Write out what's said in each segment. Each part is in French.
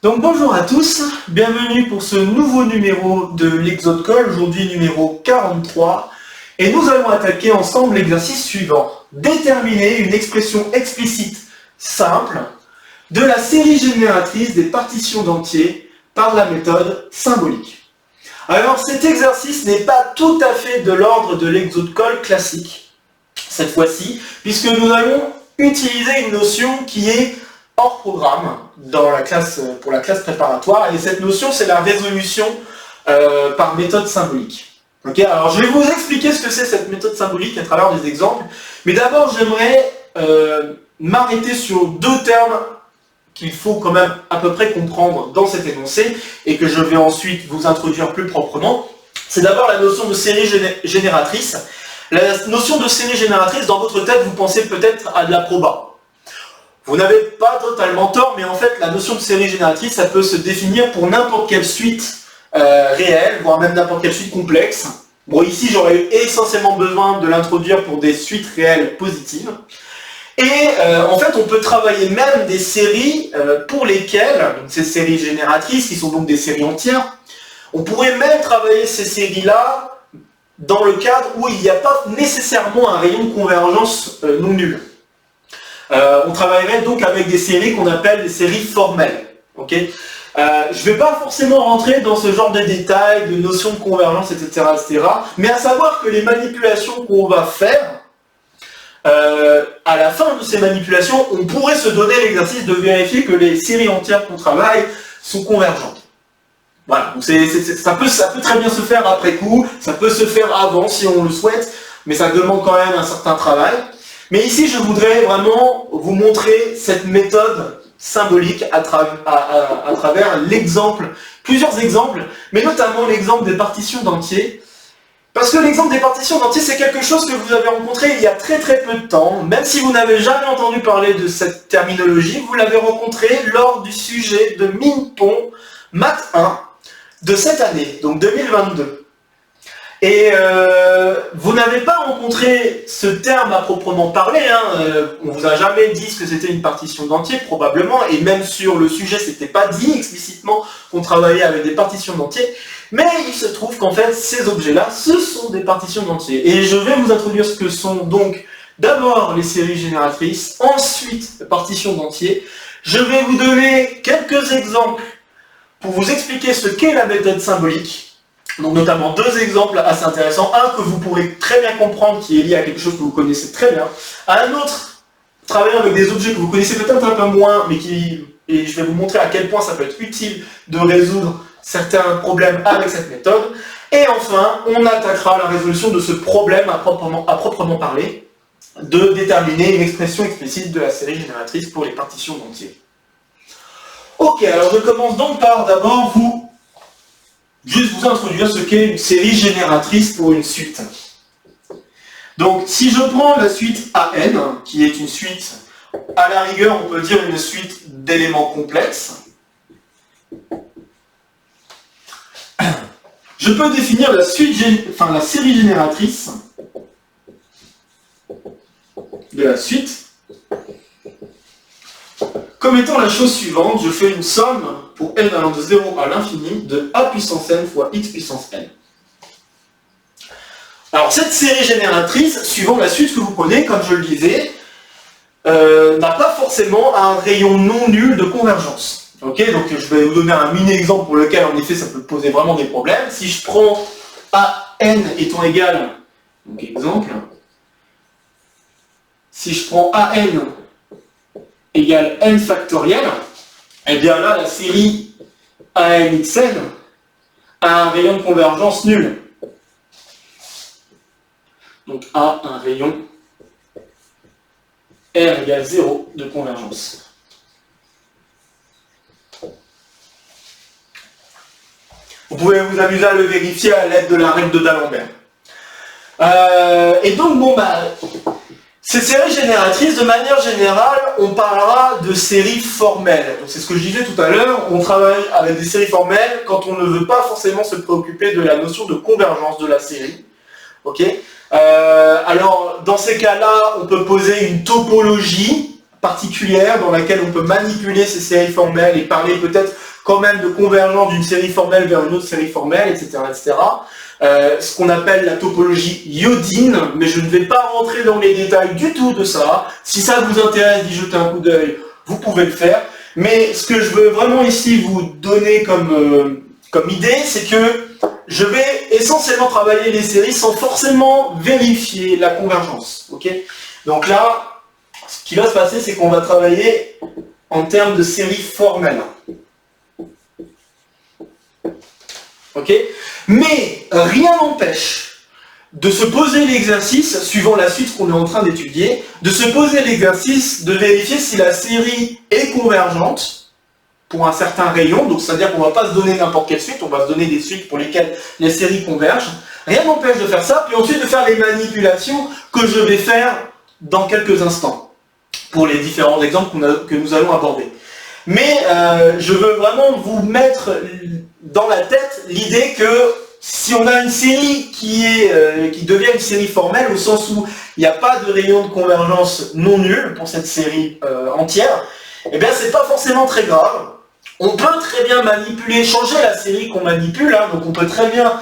Donc bonjour à tous, bienvenue pour ce nouveau numéro de l'Exode Call, aujourd'hui numéro 43, et nous allons attaquer ensemble l'exercice suivant. Déterminer une expression explicite simple de la série génératrice des partitions d'entiers par la méthode symbolique. Alors cet exercice n'est pas tout à fait de l'ordre de l'Exode Call classique, cette fois-ci, puisque nous allons utiliser une notion qui est hors programme pour la classe préparatoire, et cette notion c'est la résolution par méthode symbolique. Okay, alors je vais vous expliquer ce que c'est cette méthode symbolique à travers des exemples, mais d'abord j'aimerais m'arrêter sur deux termes qu'il faut quand même à peu près comprendre dans cet énoncé, et que je vais ensuite vous introduire plus proprement. C'est d'abord la notion de série génératrice. La notion de série génératrice, dans votre tête, vous pensez peut-être à de la proba. Vous n'avez pas totalement tort, mais en fait, la notion de série génératrice, ça peut se définir pour n'importe quelle suite réelle, voire même n'importe quelle suite complexe. Bon, ici, j'aurais eu essentiellement besoin de l'introduire pour des suites réelles positives. Et en fait, on peut travailler même des séries pour lesquelles, donc ces séries génératrices, qui sont donc des séries entières, on pourrait même travailler ces séries-là dans le cadre où il n'y a pas nécessairement un rayon de convergence non nul. On travaillerait donc avec des séries qu'on appelle des séries formelles. Okay, je ne vais pas forcément rentrer dans ce genre de détails, de notions de convergence, etc., etc. Mais à savoir que les manipulations qu'on va faire, à la fin de ces manipulations, on pourrait se donner l'exercice de vérifier que les séries entières qu'on travaille sont convergentes. Voilà, donc ça peut très bien se faire après coup, ça peut se faire avant si on le souhaite, mais ça demande quand même un certain travail. Mais ici, je voudrais vraiment vous montrer cette méthode symbolique à travers l'exemple, plusieurs exemples, mais notamment l'exemple des partitions d'entiers. Parce que l'exemple des partitions d'entiers, c'est quelque chose que vous avez rencontré il y a très peu de temps. Même si vous n'avez jamais entendu parler de cette terminologie, vous l'avez rencontré lors du sujet de Minpon Math 1 de cette année, donc 2022. Et vous n'avez pas rencontré ce terme à proprement parler, on ne vous a jamais dit ce que c'était une partition d'entier, probablement, et même sur le sujet, c'était pas dit explicitement qu'on travaillait avec des partitions d'entiers, mais il se trouve qu'en fait, ces objets-là, ce sont des partitions d'entiers. Et je vais vous introduire ce que sont donc d'abord les séries génératrices, ensuite les partitions d'entiers. Je vais vous donner quelques exemples pour vous expliquer ce qu'est la méthode symbolique. Donc notamment deux exemples assez intéressants. Un que vous pourrez très bien comprendre, qui est lié à quelque chose que vous connaissez très bien. Un autre, travaillant avec des objets que vous connaissez peut-être un peu moins, mais et je vais vous montrer à quel point ça peut être utile de résoudre certains problèmes avec cette méthode. Et enfin, on attaquera la résolution de ce problème à proprement parler, de déterminer une expression explicite de la série génératrice pour les partitions d'entiers. Ok, alors je commence donc par d'abord juste vous introduire ce qu'est une série génératrice pour une suite. Donc, si je prends la suite AN, qui est une suite, à la rigueur, on peut dire une suite d'éléments complexes, je peux définir la série génératrice de la suite comme étant la chose suivante. Je fais une somme pour n allant de 0 à l'infini de a puissance n fois x puissance n. Alors cette série génératrice, suivant la suite que vous prenez, comme je le disais, n'a pas forcément un rayon non nul de convergence. Okay, donc je vais vous donner un mini-exemple pour lequel en effet ça peut poser vraiment des problèmes. Si je prends an étant égal, donc exemple, si je prends an égale n factoriel, et bien là, la série ANXN a un rayon de convergence nul. Donc A, un rayon R égale 0 de convergence. Vous pouvez vous amuser à le vérifier à l'aide de la règle de D'Alembert. Et donc, ces séries génératrices, de manière générale, on parlera de séries formelles. C'est ce que je disais tout à l'heure, on travaille avec des séries formelles quand on ne veut pas forcément se préoccuper de la notion de convergence de la série. Okay, alors, dans ces cas-là, on peut poser une topologie particulière dans laquelle on peut manipuler ces séries formelles et parler peut-être quand même de convergence d'une série formelle vers une autre série formelle, etc. etc. Ce qu'on appelle la topologie iodine, mais je ne vais pas rentrer dans les détails du tout de ça. Si ça vous intéresse d'y jeter un coup d'œil, vous pouvez le faire. Mais ce que je veux vraiment ici vous donner comme idée, c'est que je vais essentiellement travailler les séries sans forcément vérifier la convergence. Okay, donc là, ce qui va se passer, c'est qu'on va travailler en termes de séries formelles. Ok, mais rien n'empêche de se poser l'exercice, suivant la suite qu'on est en train d'étudier, de se poser l'exercice de vérifier si la série est convergente pour un certain rayon, donc c'est-à-dire qu'on ne va pas se donner n'importe quelle suite, on va se donner des suites pour lesquelles les séries convergent. Rien n'empêche de faire ça, puis ensuite de faire les manipulations que je vais faire dans quelques instants, pour les différents exemples que nous allons aborder. Mais je veux vraiment vous mettre dans la tête l'idée que si on a une série qui devient une série formelle, au sens où il n'y a pas de rayon de convergence non nul pour cette série entière, eh bien c'est pas forcément très grave. On peut très bien manipuler, changer la série qu'on manipule, hein, donc on peut très bien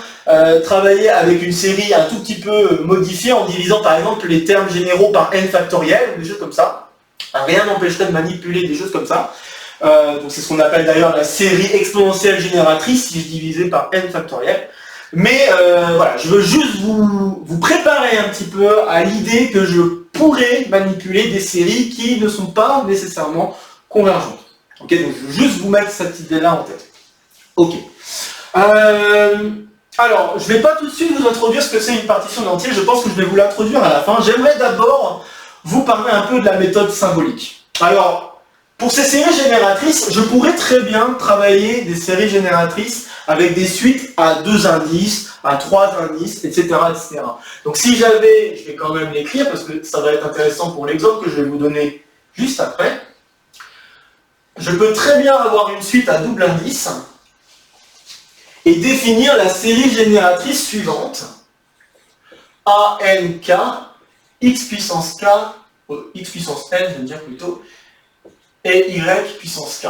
travailler avec une série un tout petit peu modifiée en divisant par exemple les termes généraux par n factoriel, ou des choses comme ça. Rien n'empêcherait de manipuler des choses comme ça. Donc c'est ce qu'on appelle d'ailleurs la série exponentielle génératrice si je divisais par n factoriel. Mais voilà, je veux juste vous préparer un petit peu à l'idée que je pourrais manipuler des séries qui ne sont pas nécessairement convergentes. Ok, donc je veux juste vous mettre cette idée-là en tête. Ok. Alors, je ne vais pas tout de suite vous introduire ce que c'est une partition d'entier, je pense que je vais vous l'introduire à la fin. J'aimerais d'abord vous parler un peu de la méthode symbolique. Alors, pour ces séries génératrices, je pourrais très bien travailler des séries génératrices avec des suites à 2 indices, à 3 indices, etc., etc. Donc si j'avais, je vais quand même l'écrire parce que ça va être intéressant pour l'exemple que je vais vous donner juste après. Je peux très bien avoir une suite à double indice et définir la série génératrice suivante. ANK, x puissance k, x puissance n, je veux dire plutôt, et y puissance k.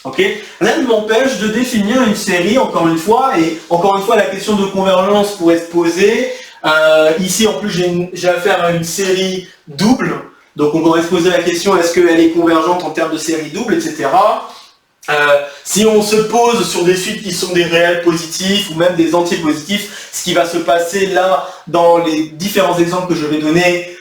Ok, rien ne m'empêche de définir une série, encore une fois, et encore une fois la question de convergence pourrait se poser. Ici en plus j'ai affaire à une série double, donc on pourrait se poser la question est-ce qu'elle est convergente en termes de série double, etc. Si on se pose sur des suites qui sont des réels positifs ou même des entiers positifs, ce qui va se passer là dans les différents exemples que je vais donner,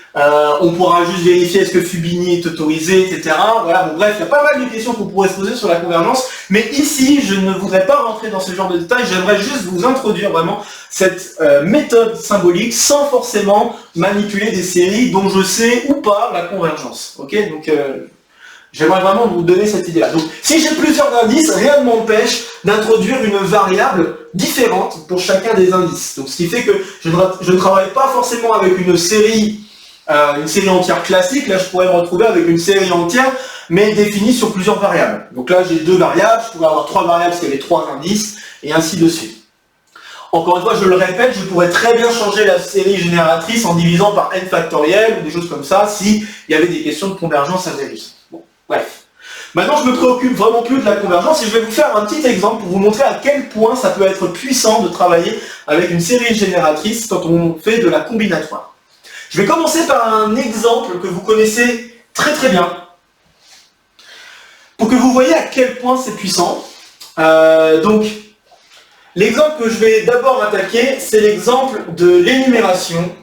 on pourra juste vérifier est-ce que Fubini est autorisé, etc. Voilà, bon, bref, il y a pas mal de questions qu'on pourrait se poser sur la convergence, mais ici, je ne voudrais pas rentrer dans ce genre de détails, j'aimerais juste vous introduire vraiment cette méthode symbolique sans forcément manipuler des séries dont je sais ou pas la convergence. Ok, donc j'aimerais vraiment vous donner cette idée-là. Donc, si j'ai plusieurs indices, rien ne m'empêche d'introduire une variable différente pour chacun des indices. Donc, ce qui fait que je ne travaille pas forcément avec une série entière classique. Là, je pourrais me retrouver avec une série entière, mais définie sur plusieurs variables. Donc là, j'ai 2 variables, je pourrais avoir 3 variables s'il y avait 3 indices, et ainsi de suite. Encore une fois, je le répète, je pourrais très bien changer la série génératrice en divisant par n factoriel, ou des choses comme ça, s'il y avait des questions de convergence à vérifier. Bon, bref. Maintenant, je me préoccupe vraiment plus de la convergence, et je vais vous faire un petit exemple pour vous montrer à quel point ça peut être puissant de travailler avec une série génératrice quand on fait de la combinatoire. Je vais commencer par un exemple que vous connaissez très très bien, pour que vous voyez à quel point c'est puissant. Donc, l'exemple que je vais d'abord attaquer, c'est l'exemple de l'énumération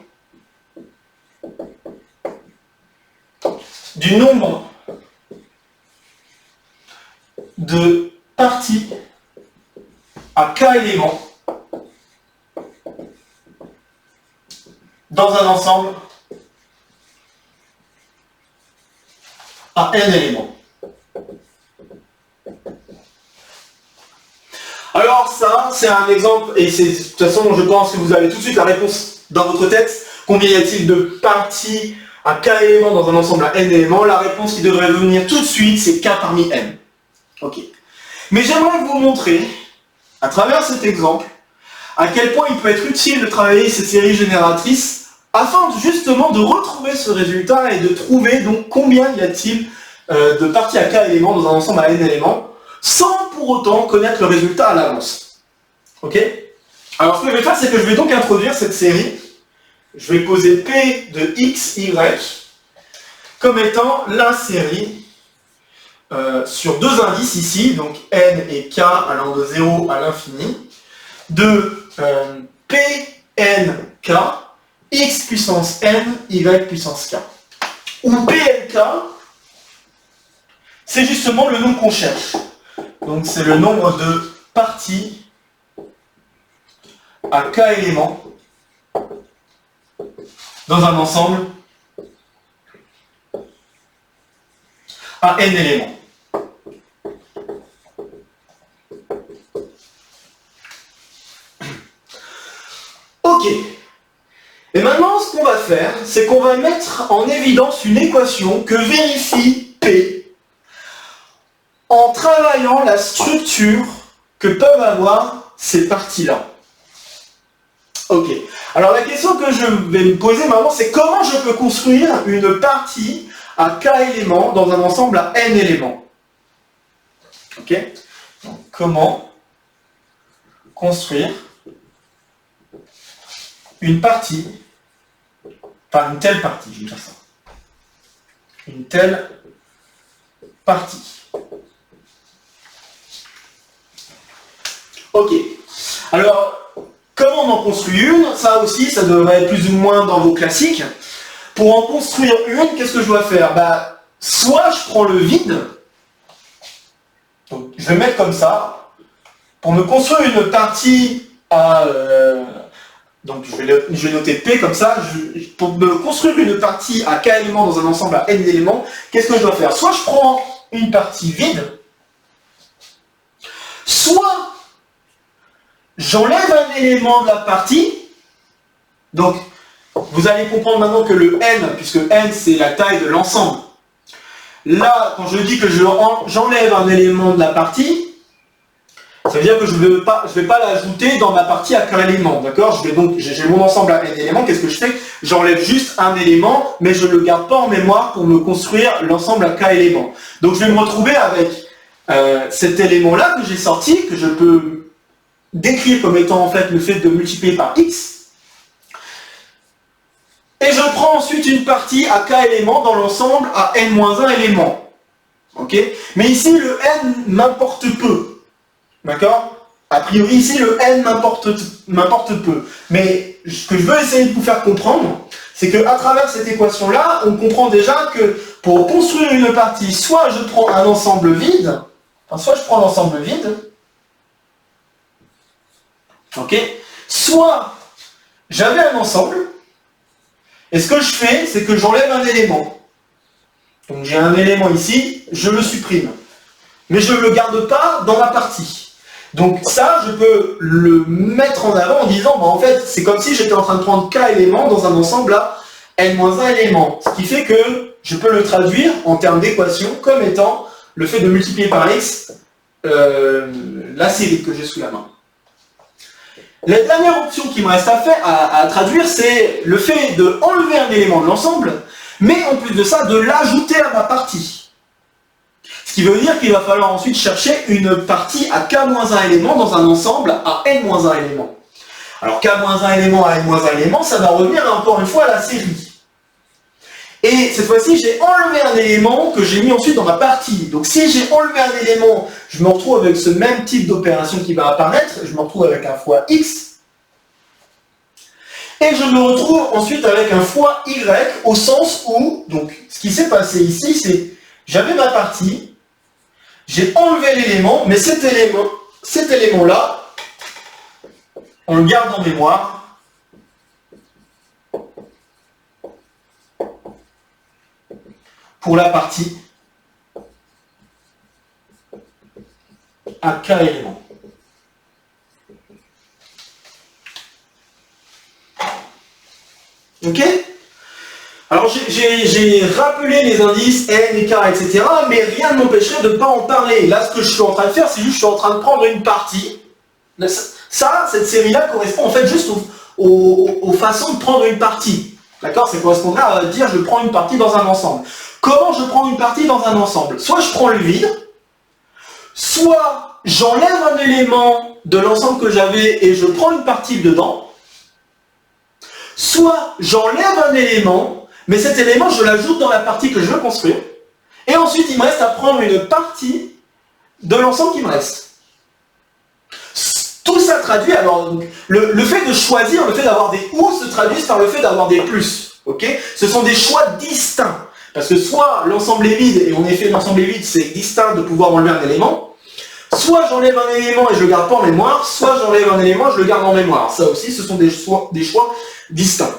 du nombre de parties à k éléments dans un ensemble à n éléments. Alors ça, c'est un exemple, et c'est de toute façon, je pense que vous avez tout de suite la réponse dans votre tête. Combien y a-t-il de parties à k éléments dans un ensemble à n éléments? La réponse qui devrait venir tout de suite, c'est k parmi n. Ok. Mais j'aimerais vous montrer, à travers cet exemple, à quel point il peut être utile de travailler ces séries génératrices afin justement de retrouver ce résultat et de trouver donc combien y a-t-il de parties à k éléments dans un ensemble à n éléments, sans pour autant connaître le résultat à l'avance. Ok? Alors ce que je vais faire, c'est que je vais donc introduire cette série. Je vais poser P de x, y comme étant la série sur deux indices ici, donc n et k allant de 0 à l'infini, de Pnk, x puissance n, y puissance k. Où Pnk, c'est justement le nombre qu'on cherche. Donc c'est le nombre de parties à k éléments dans un ensemble à n éléments. Ok. Et maintenant, ce qu'on va faire, c'est qu'on va mettre en évidence une équation que vérifie P en travaillant la structure que peuvent avoir ces parties-là. Ok. Alors la question que je vais me poser maintenant, c'est comment je peux construire une partie à k éléments dans un ensemble à n éléments. Ok. Donc, comment construire une partie, enfin une telle partie, je vais dire ça. Une telle partie. Ok. Alors, comment on en construit une? Ça aussi, ça devrait être plus ou moins dans vos classiques. Pour en construire une, qu'est-ce que je dois faire? Soit je prends le vide, donc je vais mettre comme ça, pour me construire une partie à... donc je vais noter P comme ça, pour me construire une partie à k éléments dans un ensemble à n éléments, qu'est-ce que je dois faire? Soit je prends une partie vide, soit j'enlève un élément de la partie, donc vous allez comprendre maintenant que le n, puisque n c'est la taille de l'ensemble, là quand je dis que j'enlève un élément de la partie, ça veut dire que je ne vais pas l'ajouter dans ma partie à k éléments, d'accord? J'ai mon ensemble à n éléments, qu'est-ce que je fais? J'enlève juste un élément, mais je ne le garde pas en mémoire pour me construire l'ensemble à k éléments. Donc je vais me retrouver avec cet élément-là que j'ai sorti, que je peux décrire comme étant en fait le fait de multiplier par x. Et je prends ensuite une partie à k éléments dans l'ensemble à n-1 éléments. Ok? Mais ici, le n m'importe peu. D'accord? A priori, ici, le n m'importe peu. Mais ce que je veux essayer de vous faire comprendre, c'est qu'à travers cette équation-là, on comprend déjà que pour construire une partie, soit je prends un ensemble vide, soit je prends l'ensemble vide, ok? Soit j'avais un ensemble, et ce que je fais, c'est que j'enlève un élément. Donc j'ai un élément ici, je le supprime. Mais je ne le garde pas dans ma partie. Donc ça, je peux le mettre en avant en disant, en fait, c'est comme si j'étais en train de prendre k éléments dans un ensemble à n-1 éléments. Ce qui fait que je peux le traduire en termes d'équation comme étant le fait de multiplier par x la série que j'ai sous la main. La dernière option qui me reste à traduire, c'est le fait de enlever un élément de l'ensemble, mais en plus de ça, de l'ajouter à ma partie. Ce qui veut dire qu'il va falloir ensuite chercher une partie à k-1 éléments dans un ensemble à n-1 éléments. Alors k-1 élément à n-1 élément, ça va revenir encore une fois à la série. Et cette fois-ci, j'ai enlevé un élément que j'ai mis ensuite dans ma partie. Donc si j'ai enlevé un élément, je me retrouve avec ce même type d'opération qui va apparaître, je me retrouve avec un fois x, et je me retrouve ensuite avec un fois y, au sens où, donc ce qui s'est passé ici, c'est, j'avais ma partie, j'ai enlevé l'élément, mais cet élément-là, on le garde en mémoire, pour la partie à k éléments. Ok? Alors j'ai rappelé les indices n et k, etc., mais rien ne m'empêcherait de ne pas en parler. Là, ce que je suis en train de faire, c'est juste que je suis en train de prendre une partie. Ça, cette série-là correspond en fait juste aux façons de prendre une partie. D'accord? Ça correspondrait à dire je prends une partie dans un ensemble. Comment je prends une partie dans un ensemble? Soit je prends le vide, soit j'enlève un élément de l'ensemble que j'avais et je prends une partie dedans, soit j'enlève un élément, mais cet élément je l'ajoute dans la partie que je veux construire, et ensuite il me reste à prendre une partie de l'ensemble qui me reste. Tout ça traduit, alors le fait de choisir, le fait d'avoir des ou se traduit par le fait d'avoir des plus. Ok? Ce sont des choix distincts. Parce que soit l'ensemble est vide, et en effet l'ensemble est vide, c'est distinct de pouvoir enlever un élément, soit j'enlève un élément et je le garde pas en mémoire, soit j'enlève un élément et je le garde en mémoire. Ça aussi, ce sont des choix distincts.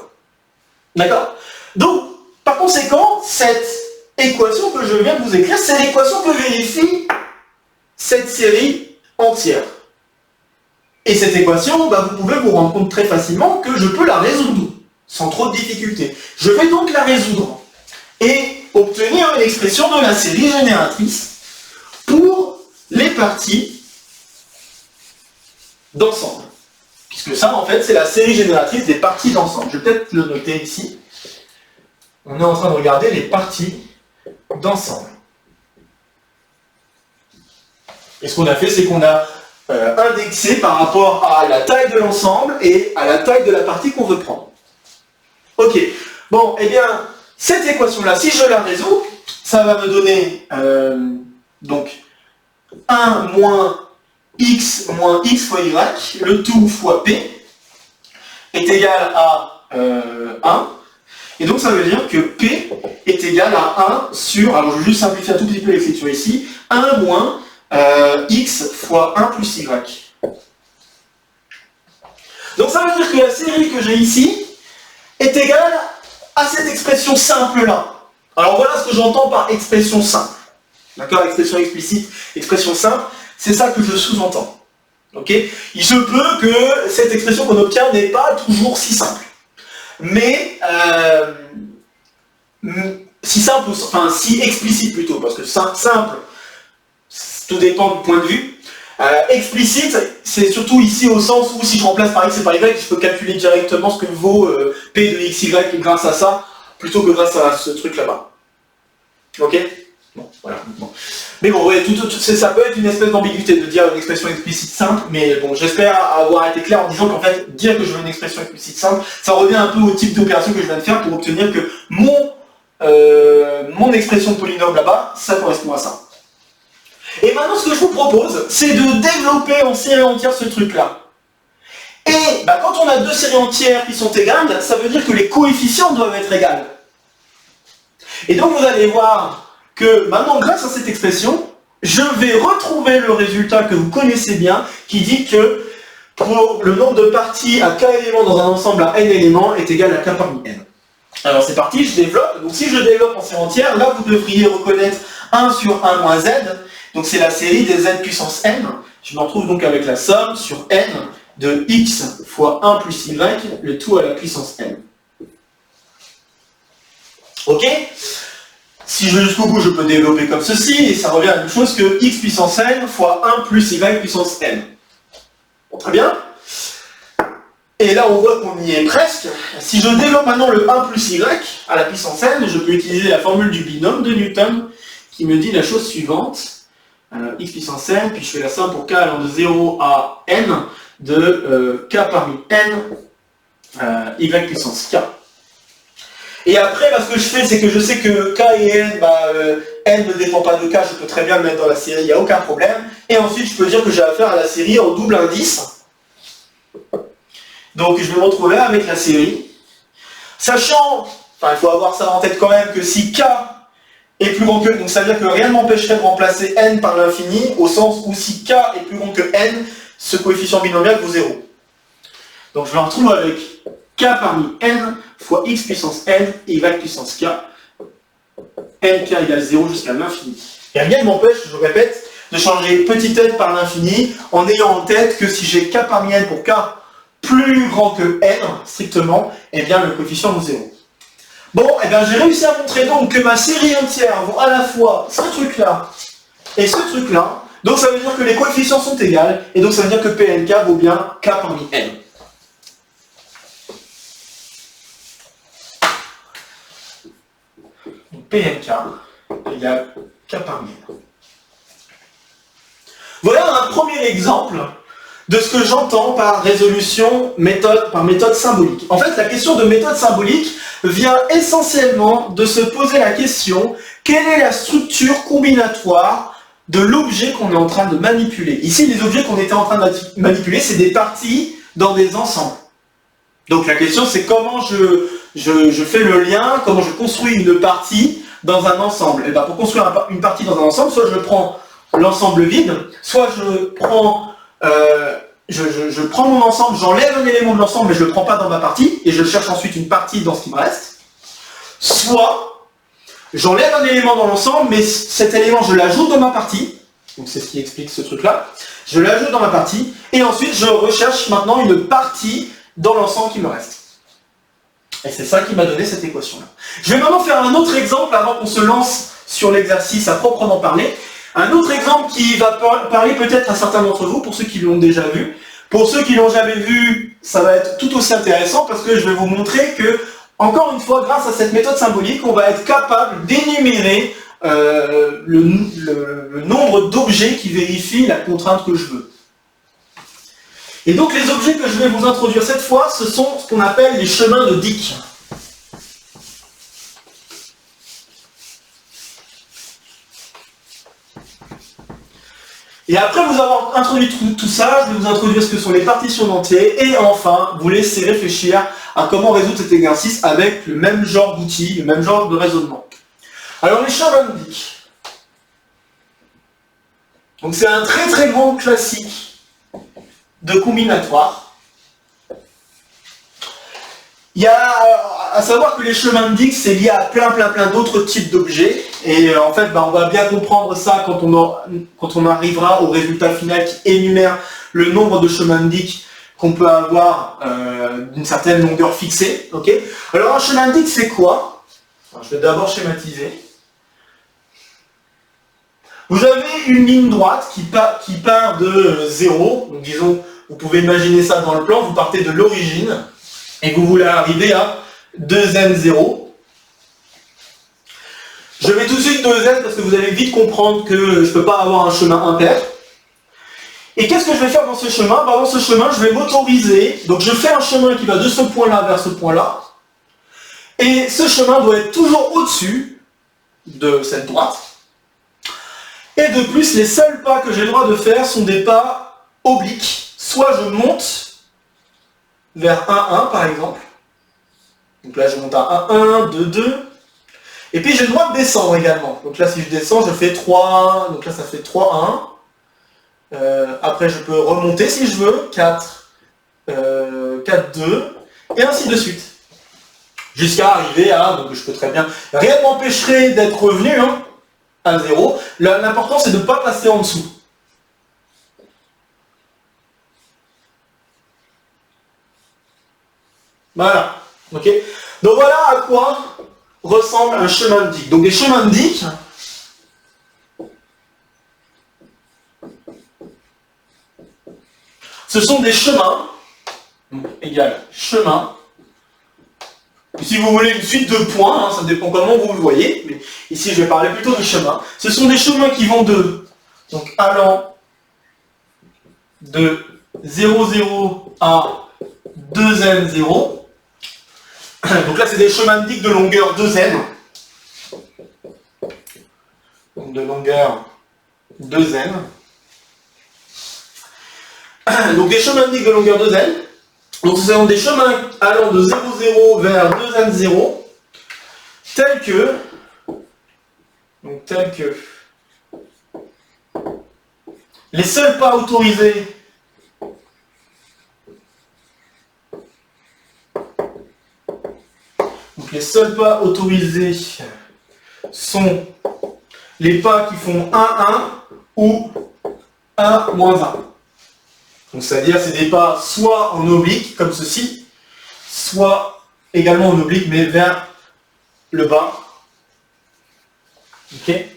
D'accord? Donc, par conséquent, cette équation que je viens de vous écrire, c'est l'équation que vérifie cette série entière. Et cette équation, vous pouvez vous rendre compte très facilement que je peux la résoudre, sans trop de difficulté. Je vais donc la résoudre et obtenir une expression de la série génératrice pour les parties d'ensemble. Puisque ça, en fait, c'est la série génératrice des parties d'ensemble. Je vais peut-être le noter ici. On est en train de regarder les parties d'ensemble. Et ce qu'on a fait, c'est qu'on a indexé par rapport à la taille de l'ensemble et à la taille de la partie qu'on veut prendre. Ok. Bon, eh bien, cette équation-là, si je la résous, ça va me donner donc 1 moins x fois y, le tout fois p, est égal à 1. Et donc ça veut dire que p est égal à 1 sur, alors je vais juste simplifier un tout petit peu l'écriture ici, 1 moins x fois 1 plus y. Donc ça veut dire que la série que j'ai ici est égale à cette expression simple-là. Alors voilà ce que j'entends par expression simple. D'accord? Expression explicite, expression simple, c'est ça que je sous-entends. Ok? Il se peut que cette expression qu'on obtient n'est pas toujours si simple. Mais si simple, enfin si explicite plutôt, parce que simple, tout dépend du point de vue. Explicite, c'est surtout ici au sens où si je remplace par x et par y, je peux calculer directement ce que vaut p de xy grâce à ça, plutôt que grâce à ce truc là-bas. Ok? Bon, voilà. Bon. Mais bon, ouais, ça peut être une espèce d'ambiguïté de dire une expression explicite simple, mais bon, j'espère avoir été clair en disant qu'en fait, dire que je veux une expression explicite simple, ça revient un peu au type d'opération que je viens de faire pour obtenir que mon expression de polynôme là-bas, ça correspond à ça. Et maintenant, ce que je vous propose, c'est de développer en série entière ce truc-là. Et quand on a deux séries entières qui sont égales, ça veut dire que les coefficients doivent être égaux. Et donc vous allez voir que maintenant, grâce à cette expression, je vais retrouver le résultat que vous connaissez bien, qui dit que pour le nombre de parties à k éléments dans un ensemble à n éléments est égal à k parmi n. Alors c'est parti, je développe. Donc si je développe en série entière, là vous devriez reconnaître 1 sur 1 moins z. Donc c'est la série des z puissance n. Je me retrouve donc avec la somme sur n de x fois 1 plus y, le tout à la puissance n. Ok? Si je vais jusqu'au bout, je peux développer comme ceci, et ça revient à la même chose que x puissance n fois 1 plus y puissance n. Bon, très bien. Et là, on voit qu'on y est presque. Si je développe maintenant le 1 plus y à la puissance n, je peux utiliser la formule du binôme de Newton, qui me dit la chose suivante. X puissance n, puis je fais la somme pour k allant de 0 à n de k parmi n, y puissance k. Et après, ce que je fais, c'est que je sais que k et n, n ne dépend pas de k, je peux très bien le mettre dans la série, il n'y a aucun problème. Et ensuite, je peux dire que j'ai affaire à la série en double indice. Donc, je vais me retrouver avec la série. Sachant, il faut avoir ça en tête quand même, que si k est plus grand que, donc ça veut dire que rien ne m'empêcherait de remplacer n par l'infini, au sens où si k est plus grand que n, ce coefficient binomial vaut 0. Donc je me retrouve avec k parmi n fois x puissance n et y puissance k, nk égale 0 jusqu'à l'infini. Et rien ne m'empêche, je répète, de changer petit n par l'infini, en ayant en tête que si j'ai k parmi n pour k plus grand que n, strictement, eh bien le coefficient vaut 0. Bon, eh bien j'ai réussi à montrer donc que ma série entière vaut à la fois ce truc-là et ce truc-là. Donc ça veut dire que les coefficients sont égaux, et donc ça veut dire que Pnk vaut bien k parmi n. PNK égale K par 1000. Voilà un premier exemple de ce que j'entends par résolution par méthode symbolique. En fait, la question de méthode symbolique vient essentiellement de se poser la question: quelle est la structure combinatoire de l'objet qu'on est en train de manipuler? Ici, les objets qu'on était en train de manipuler, c'est des parties dans des ensembles. Donc la question, c'est comment je fais le lien, comment je construis une partie dans un ensemble. Et bien, pour construire une partie dans un ensemble, soit je prends l'ensemble vide, soit je prends mon ensemble, j'enlève un élément de l'ensemble, mais je ne le prends pas dans ma partie, et je cherche ensuite une partie dans ce qui me reste. Soit j'enlève un élément dans l'ensemble, mais cet élément, je l'ajoute dans ma partie. Donc c'est ce qui explique ce truc-là. Je l'ajoute dans ma partie, et ensuite je recherche maintenant une partie dans l'ensemble qui me reste. Et c'est ça qui m'a donné cette équation-là. Je vais maintenant faire un autre exemple avant qu'on se lance sur l'exercice à proprement parler. Un autre exemple qui va parler peut-être à certains d'entre vous, pour ceux qui l'ont déjà vu. Pour ceux qui l'ont jamais vu, ça va être tout aussi intéressant parce que je vais vous montrer que, encore une fois, grâce à cette méthode symbolique, on va être capable d'énumérer le nombre d'objets qui vérifient la contrainte que je veux. Et donc les objets que je vais vous introduire cette fois, ce sont ce qu'on appelle les chemins de Dick. Et après vous avoir introduit tout ça, je vais vous introduire ce que sont les partitions d'entiers et enfin vous laisser réfléchir à comment résoudre cet exercice avec le même genre d'outils, le même genre de raisonnement. Alors les chemins de Dick. Donc c'est un très très grand classique de combinatoire. Il y a à savoir que les chemins de Dick, c'est lié à plein d'autres types d'objets. Et en fait, on va bien comprendre ça quand on arrivera au résultat final qui énumère le nombre de chemins de Dick qu'on peut avoir d'une certaine longueur fixée. Okay. Alors un chemin de Dick, c'est quoi? Alors, je vais d'abord schématiser. Vous avez une ligne droite qui part de 0. Donc disons, vous pouvez imaginer ça dans le plan, vous partez de l'origine et vous voulez arriver à 2n0. Je mets tout de suite 2n parce que vous allez vite comprendre que je ne peux pas avoir un chemin impair. Et qu'est-ce que je vais faire dans ce chemin? Dans ce chemin, je vais m'autoriser. Donc je fais un chemin qui va de ce point-là vers ce point-là. Et ce chemin doit être toujours au-dessus de cette droite. Et de plus, les seuls pas que j'ai le droit de faire sont des pas obliques. Soit je monte vers 1, 1 par exemple. Donc là je monte à 1, 1, 2, 2. Et puis j'ai le droit de descendre également. Donc là si je descends, je fais 3, donc là ça fait 3, 1. Après je peux remonter si je veux, 4, 4, 2, et ainsi de suite. Jusqu'à arriver à, donc je peux très bien, rien ne m'empêcherait d'être revenu à 0. L'important c'est de ne pas passer en dessous. Voilà, ok. Donc voilà à quoi ressemble un chemin de Dick. Donc les chemins de Dick, ce sont des chemins, donc égal chemin. Si vous voulez une suite de points, ça dépend comment vous le voyez, mais ici je vais parler plutôt de chemin. Ce sont des chemins qui vont donc allant de 0, 0 à 2n, 0. Donc là c'est des chemins de Dick de longueur 2n. Donc de longueur 2n. Donc des chemins de Dick de longueur 2n. Donc ce sont des chemins allant de 0, 0 vers 2n, 0, tels que les seuls pas autorisés sont les pas qui font 1, 1 ou 1, moins 1. Donc c'est-à-dire c'est des pas soit en oblique, comme ceci, soit également en oblique, mais vers le bas. Okay.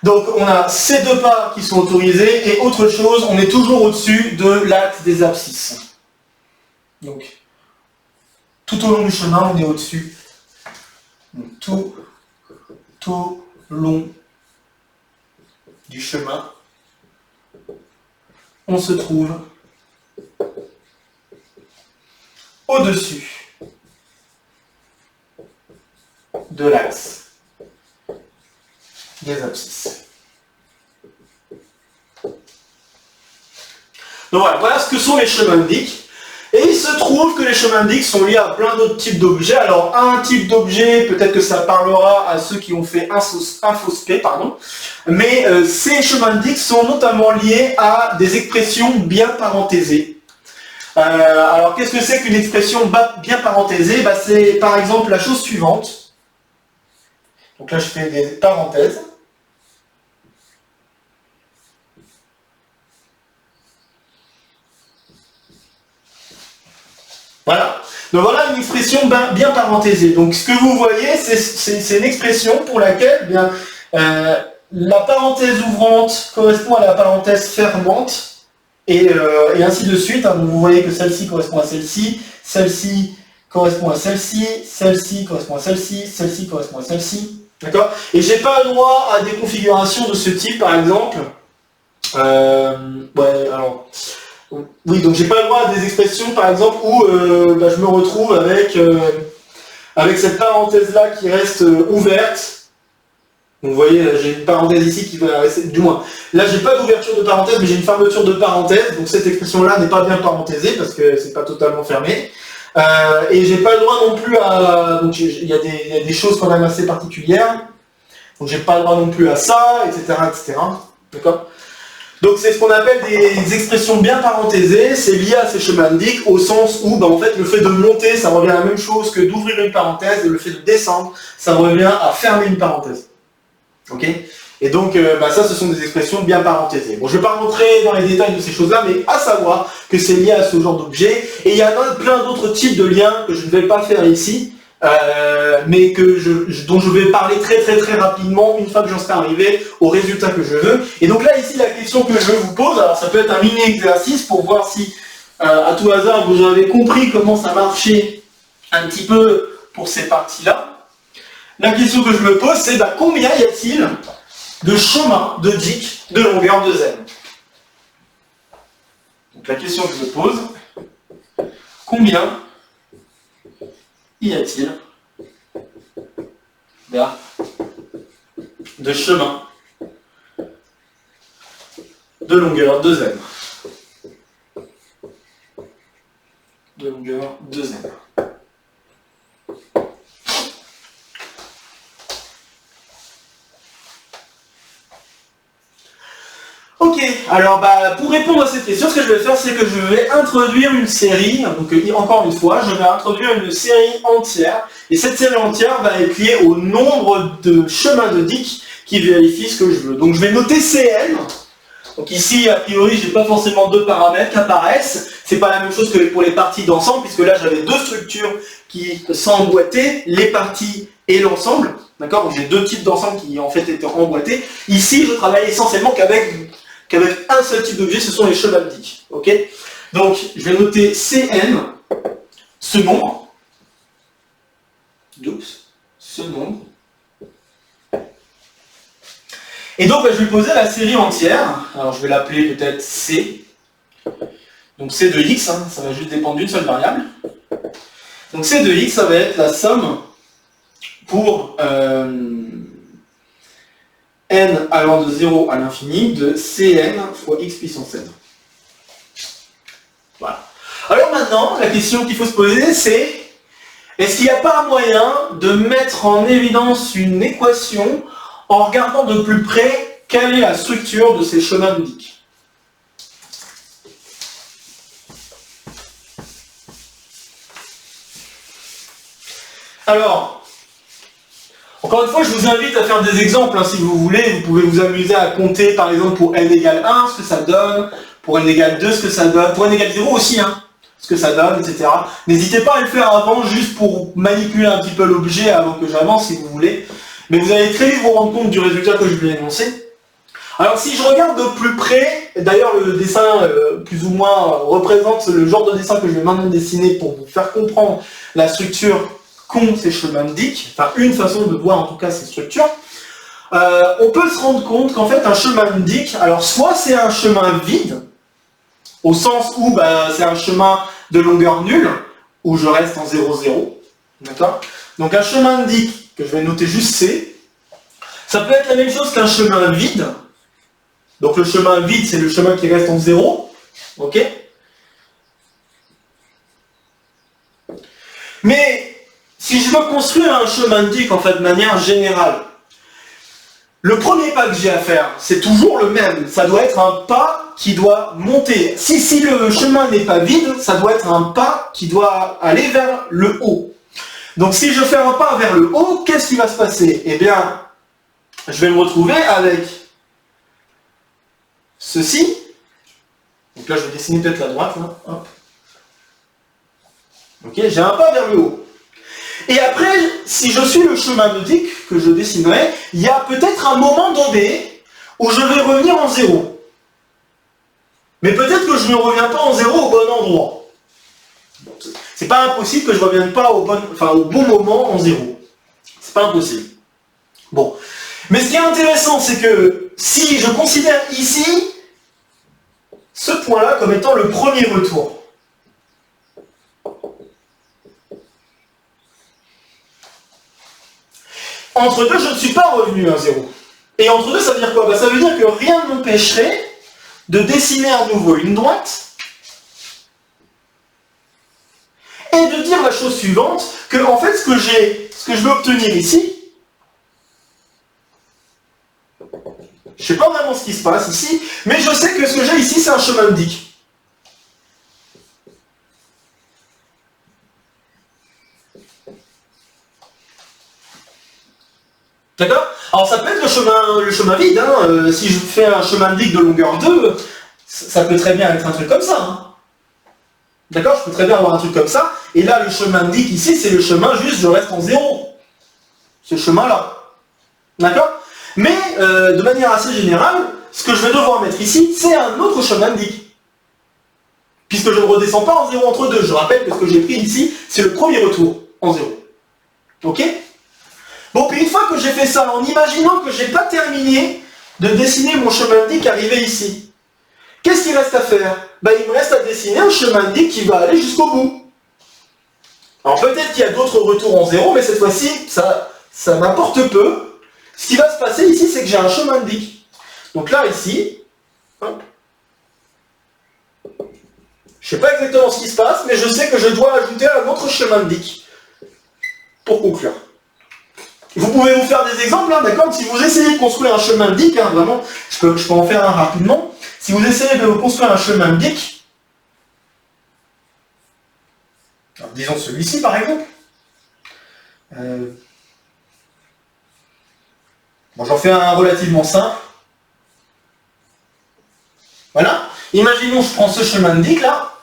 Donc on a ces deux pas qui sont autorisés, et autre chose, on est toujours au-dessus de l'axe des abscisses. Donc tout au long du chemin, on est au-dessus. Tout au long du chemin, on se trouve au-dessus de l'axe des abscisses. Donc voilà ce que sont les chemins de Dicke. Et il se trouve que les chemins de Dicke sont liés à plein d'autres types d'objets. Alors un type d'objet, peut-être que ça parlera à ceux qui ont fait InfoSP, pardon. Mais ces chemins de Dicke sont notamment liés à des expressions bien parenthésées. Alors qu'est-ce que c'est qu'une expression bien parenthésée? C'est par exemple la chose suivante. Donc là je fais des parenthèses. Voilà. Donc voilà une expression bien parenthésée. Donc ce que vous voyez, c'est une expression pour laquelle la parenthèse ouvrante correspond à la parenthèse fermante, et ainsi de suite. Donc vous voyez que celle-ci correspond à celle-ci, celle-ci correspond à celle-ci, celle-ci correspond à celle-ci, celle-ci correspond à celle-ci. D'accord? Et j'ai pas le droit à des configurations de ce type, par exemple. Oui, donc j'ai pas le droit à des expressions, par exemple, où je me retrouve avec cette parenthèse-là qui reste ouverte. Donc, vous voyez, j'ai une parenthèse ici qui va rester, du moins, là j'ai pas d'ouverture de parenthèse, mais j'ai une fermeture de parenthèse, donc cette expression-là n'est pas bien parenthésée, parce que c'est pas totalement fermé. Et j'ai pas le droit non plus à... Donc il y a des choses quand même assez particulières, donc j'ai pas le droit non plus à ça, etc. etc. D'accord ? Donc c'est ce qu'on appelle des expressions bien parenthésées, c'est lié à ces chemins de Dicke au sens où en fait le fait de monter ça revient à la même chose que d'ouvrir une parenthèse, et le fait de descendre ça revient à fermer une parenthèse. Ok ? Et donc ça ce sont des expressions bien parenthésées. Bon, je ne vais pas rentrer dans les détails de ces choses-là, mais à savoir que c'est lié à ce genre d'objet, et il y a plein d'autres types de liens que je ne vais pas faire ici, mais dont je vais parler très rapidement une fois que j'en serai arrivé au résultat que je veux. Et donc là ici la question que je vous pose, alors ça peut être un mini exercice pour voir si à tout hasard vous avez compris comment ça marchait un petit peu pour ces parties-là. La question que je me pose c'est combien y a-t-il de chemins de Dicke de longueur de Z? Donc la question que je me pose, combien y a-t-il de chemin de longueur de Z? De longueur de Z. Ok, alors pour répondre à cette question, ce que je vais faire, c'est que je vais introduire une série, donc encore une fois, je vais introduire une série entière, et cette série entière va être liée au nombre de chemins de Dicke qui vérifient ce que je veux. Donc je vais noter CN, donc ici, a priori, je n'ai pas forcément deux paramètres qui apparaissent, c'est pas la même chose que pour les parties d'ensemble, puisque là j'avais deux structures qui s'emboîtaient, les parties et l'ensemble, d'accord? Donc j'ai deux types d'ensemble qui en fait étaient emboîtés. Ici, je travaille essentiellement qu'avec un seul type d'objet, ce sont les chemins de Dicke. Ok ? Donc, je vais noter Cn, ce nombre. Ce nombre. Et donc, je vais poser la série entière. Alors, je vais l'appeler peut-être C. Donc, C de x, ça va juste dépendre d'une seule variable. Donc, C de x, ça va être la somme pour n allant de 0 à l'infini de Cn fois x puissance n. Voilà. Alors maintenant, la question qu'il faut se poser, c'est est-ce qu'il n'y a pas un moyen de mettre en évidence une équation en regardant de plus près quelle est la structure de ces chemins de Dicke? Alors, encore une fois, je vous invite à faire des exemples, si vous voulez. Vous pouvez vous amuser à compter, par exemple, pour n égale 1, ce que ça donne, pour n égale 2, ce que ça donne, pour n égale 0 aussi, ce que ça donne, etc. N'hésitez pas à le faire avant, juste pour manipuler un petit peu l'objet avant que j'avance, si vous voulez. Mais vous allez très vite vous rendre compte du résultat que je vais énoncer. Alors, si je regarde de plus près, d'ailleurs, le dessin, plus ou moins, représente le genre de dessin que je vais maintenant dessiner pour vous faire comprendre la structure qu'ont ces chemins de Dicke, enfin une façon de voir en tout cas ces structures. on peut se rendre compte qu'en fait un chemin indique, alors soit c'est un chemin vide, au sens où c'est un chemin de longueur nulle, où je reste en 0, 0, d'accord? Donc un chemin indique, que je vais noter juste C, ça peut être la même chose qu'un chemin vide, donc le chemin vide c'est le chemin qui reste en 0, ok? Mais si je veux construire un chemin indique en fait de manière générale, le premier pas que j'ai à faire, c'est toujours le même. Ça doit être un pas qui doit monter. Si le chemin n'est pas vide, ça doit être un pas qui doit aller vers le haut. Donc si je fais un pas vers le haut, qu'est-ce qui va se passer? Eh bien, je vais me retrouver avec ceci. Donc là, je vais dessiner peut-être la droite. Là. Hop. Ok, j'ai un pas vers le haut. Et après, si je suis le chemin indique que je dessinerai, il y a peut-être un moment donné où je vais revenir en 0. Mais peut-être que je ne reviens pas en 0 au bon endroit. C'est pas impossible que je ne revienne pas au bon moment en 0. C'est pas impossible. Bon. Mais ce qui est intéressant, c'est que si je considère ici ce point-là comme étant le premier retour, entre deux, je ne suis pas revenu à 0. Et entre deux, ça veut dire quoi? Ça veut dire que rien ne m'empêcherait de dessiner à nouveau une droite et de dire la chose suivante, que en fait, ce que je veux obtenir ici, je ne sais pas vraiment ce qui se passe ici, mais je sais que ce que j'ai ici, c'est un chemin indique. D'accord? Alors ça peut être le chemin vide, hein. Si je fais un chemin indique de longueur 2, ça peut très bien être un truc comme ça. Hein. D'accord? Je peux très bien avoir un truc comme ça, et là le chemin indique ici, c'est le chemin juste, je reste en 0. Ce chemin-là. D'accord? Mais de manière assez générale, ce que je vais devoir mettre ici, c'est un autre chemin indique. Puisque je ne redescends pas en 0 entre deux. Je rappelle que ce que j'ai pris ici, c'est le premier retour en 0. Ok? Bon, puis une fois que j'ai fait ça, en imaginant que je n'ai pas terminé de dessiner mon chemin indique arrivé ici, qu'est-ce qu'il reste à faire? Il me reste à dessiner un chemin indique qui va aller jusqu'au bout. Alors peut-être qu'il y a d'autres retours en 0, mais cette fois-ci, ça m'importe peu. Ce qui va se passer ici, c'est que j'ai un chemin indique. Donc là, ici, hop, je ne sais pas exactement ce qui se passe, mais je sais que je dois ajouter un autre chemin indique pour conclure. Vous pouvez vous faire des exemples, hein, d'accord? Si vous essayez de construire un chemin indique, hein, vraiment, je peux en faire un rapidement. Si vous essayez de construire un chemin indique, disons celui-ci par exemple, bon, j'en fais un relativement simple. Voilà. Imaginons, je prends ce chemin indique là,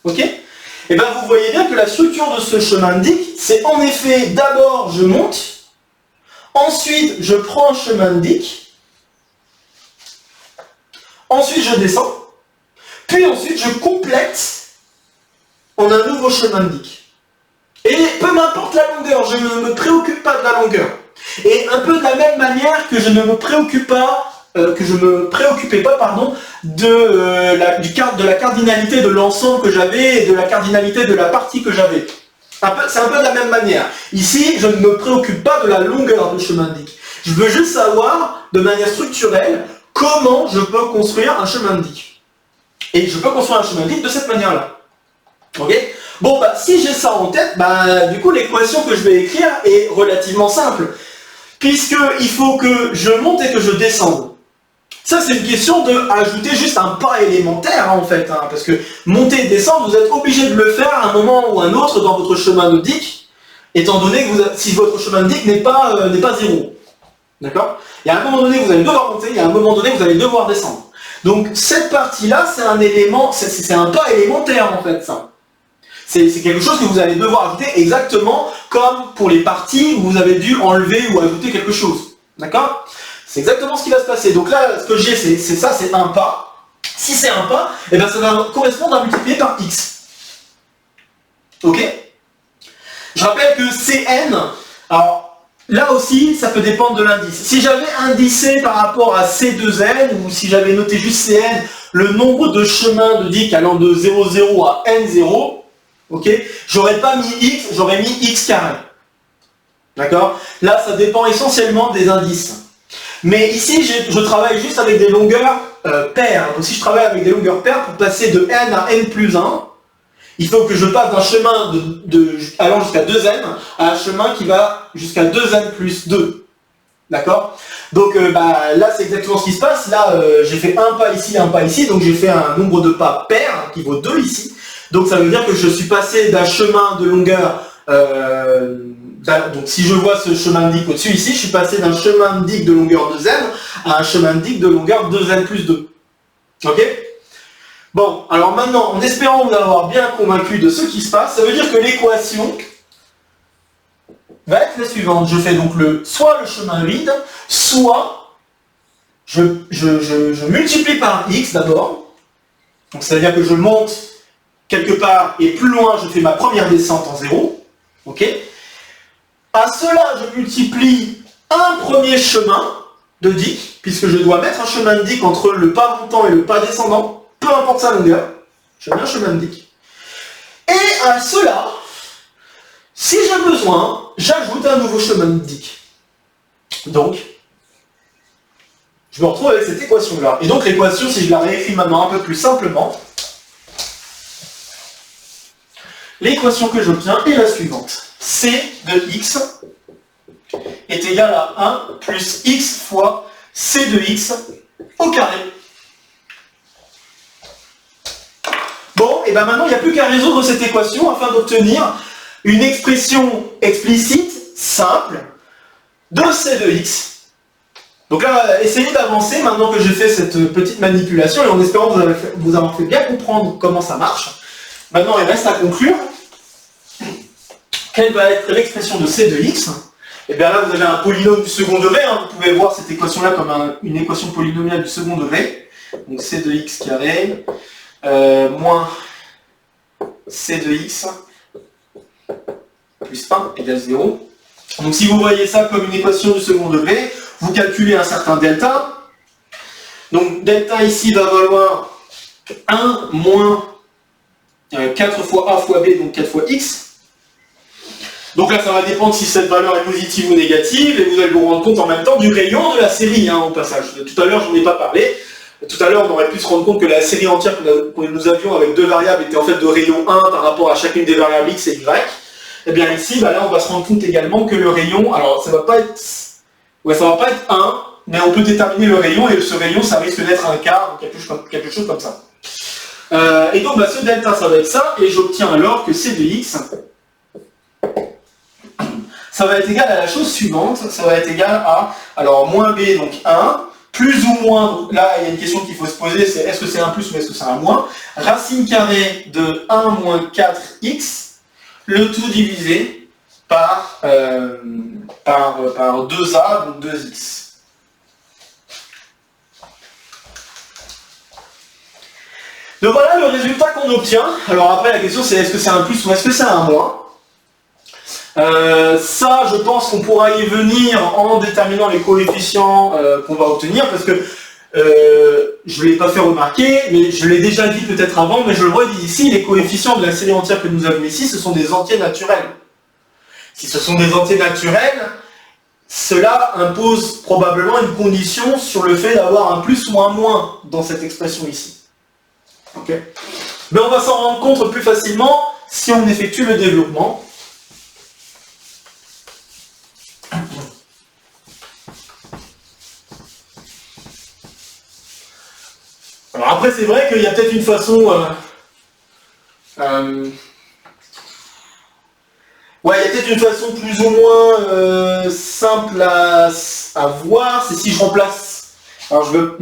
ok? Et bien vous voyez bien que la structure de ce chemin indique, c'est en effet, d'abord je monte, ensuite je prends un chemin indique, ensuite je descends, puis ensuite je complète en un nouveau chemin indique. Et peu m'importe la longueur, je ne me préoccupe pas de la longueur. Et un peu de la même manière que je ne me préoccupe pas, de la cardinalité de l'ensemble que j'avais et de la cardinalité de la partie que j'avais. C'est un peu de la même manière. Ici, je ne me préoccupe pas de la longueur du chemin indique. Je veux juste savoir, de manière structurelle, comment je peux construire un chemin indique. Et je peux construire un chemin indique de cette manière-là. Ok? Bon, si j'ai ça en tête, du coup, l'équation que je vais écrire est relativement simple. Puisqu'il faut que je monte et que je descende. Ça, c'est une question d'ajouter juste un pas élémentaire, en fait. Hein, parce que monter et descendre, vous êtes obligé de le faire à un moment ou à un autre dans votre chemin indique, étant donné que si votre chemin indique n'est pas 0. D'accord? Il y a un moment donné, vous allez devoir monter, il y a un moment donné, vous allez devoir descendre. Donc, cette partie-là, c'est un élément, c'est un pas élémentaire, en fait, ça. C'est quelque chose que vous allez devoir ajouter exactement comme pour les parties où vous avez dû enlever ou ajouter quelque chose. D'accord? C'est exactement ce qui va se passer. Donc là, ce que j'ai, c'est ça, c'est un pas. Si c'est un pas, eh bien ça va correspondre à multiplier par x. Ok? Je rappelle que Cn, alors, là aussi, ça peut dépendre de l'indice. Si j'avais indicé par rapport à C2n, ou si j'avais noté juste Cn, le nombre de chemins de Dick allant de 0, 0 à n0, ok, j'aurais pas mis x, j'aurais mis x carré. D'accord? Là, ça dépend essentiellement des indices. Mais ici, je travaille juste avec des longueurs paires. Donc si je travaille avec des longueurs paires, pour passer de n à n plus 1, il faut que je passe d'un chemin allant jusqu'à 2n à un chemin qui va jusqu'à 2n plus 2. D'accord? Donc là, c'est exactement ce qui se passe. Là, j'ai fait un pas ici, donc j'ai fait un nombre de pas pair qui vaut 2 ici. Donc ça veut dire que je suis passé d'un chemin de longueur... donc si je vois ce chemin de Dick au-dessus ici, je suis passé d'un chemin de Dick de longueur 2n à un chemin de Dick de longueur 2n plus 2. Ok? Bon, alors maintenant, en espérant vous avoir bien convaincu de ce qui se passe, ça veut dire que l'équation va être la suivante. Je fais donc soit le chemin vide, soit je multiplie par x d'abord. Donc c'est-à-dire que je monte quelque part et plus loin, je fais ma première descente en 0. Ok? À cela, je multiplie un premier chemin de Dick, puisque je dois mettre un chemin de Dick entre le pas montant et le pas descendant. Peu importe sa longueur, je mets un chemin de Dick. Et à cela, si j'ai besoin, j'ajoute un nouveau chemin de Dick. Donc, je me retrouve avec cette équation-là. Et donc l'équation, si je la réécris maintenant un peu plus simplement, l'équation que j'obtiens est la suivante. C de x est égal à 1 plus x fois c de x au carré. Bon, et bien maintenant, il n'y a plus qu'à résoudre cette équation afin d'obtenir une expression explicite, simple, de c de x. Donc là, essayez d'avancer maintenant que j'ai fait cette petite manipulation et en espérant vous avoir fait bien comprendre comment ça marche. Maintenant, il reste à conclure. Quelle va être l'expression de c de x? Et bien là, vous avez un polynôme du second degré. Hein. Vous pouvez voir cette équation-là comme une équation polynomiale du second degré. Donc c de x carré moins c de x plus 1 égale 0. Donc si vous voyez ça comme une équation du second degré, vous calculez un certain delta. Donc delta ici va valoir 1 moins 4 fois a fois b, donc 4 fois x. Donc là, ça va dépendre si cette valeur est positive ou négative, et vous allez vous rendre compte en même temps du rayon de la série, hein, au passage. Tout à l'heure, je n'en ai pas parlé. Tout à l'heure, on aurait pu se rendre compte que la série entière que nous avions avec deux variables était en fait de rayon 1 par rapport à chacune des variables x et y. Et bien ici, là, on va se rendre compte également que le rayon, alors ça va pas être 1, mais on peut déterminer le rayon, et ce rayon, ça risque d'être un quart, ou quelque chose comme ça. Et donc, ce delta, ça va être ça, et j'obtiens alors que c de x, ça va être égal à la chose suivante, ça va être égal à, alors, moins b, donc 1, plus ou moins, donc là, il y a une question qu'il faut se poser, c'est est-ce que c'est un plus ou est-ce que c'est un moins, racine carrée de 1 moins 4x, le tout divisé par 2a, donc 2x. Donc voilà le résultat qu'on obtient. Alors après, la question c'est est-ce que c'est un plus ou est-ce que c'est un moins. Ça, je pense qu'on pourra y venir en déterminant les coefficients qu'on va obtenir, parce que je ne l'ai pas fait remarquer, mais je l'ai déjà dit peut-être avant, mais je le redis ici, les coefficients de la série entière que nous avons ici, ce sont des entiers naturels. Si ce sont des entiers naturels, cela impose probablement une condition sur le fait d'avoir un plus ou un moins dans cette expression ici. Okay. Mais on va s'en rendre compte plus facilement si on effectue le développement. Alors après, c'est vrai qu'il y a peut-être une façon... ouais, il y a peut-être une façon plus ou moins simple à voir, c'est si je remplace... Alors je veux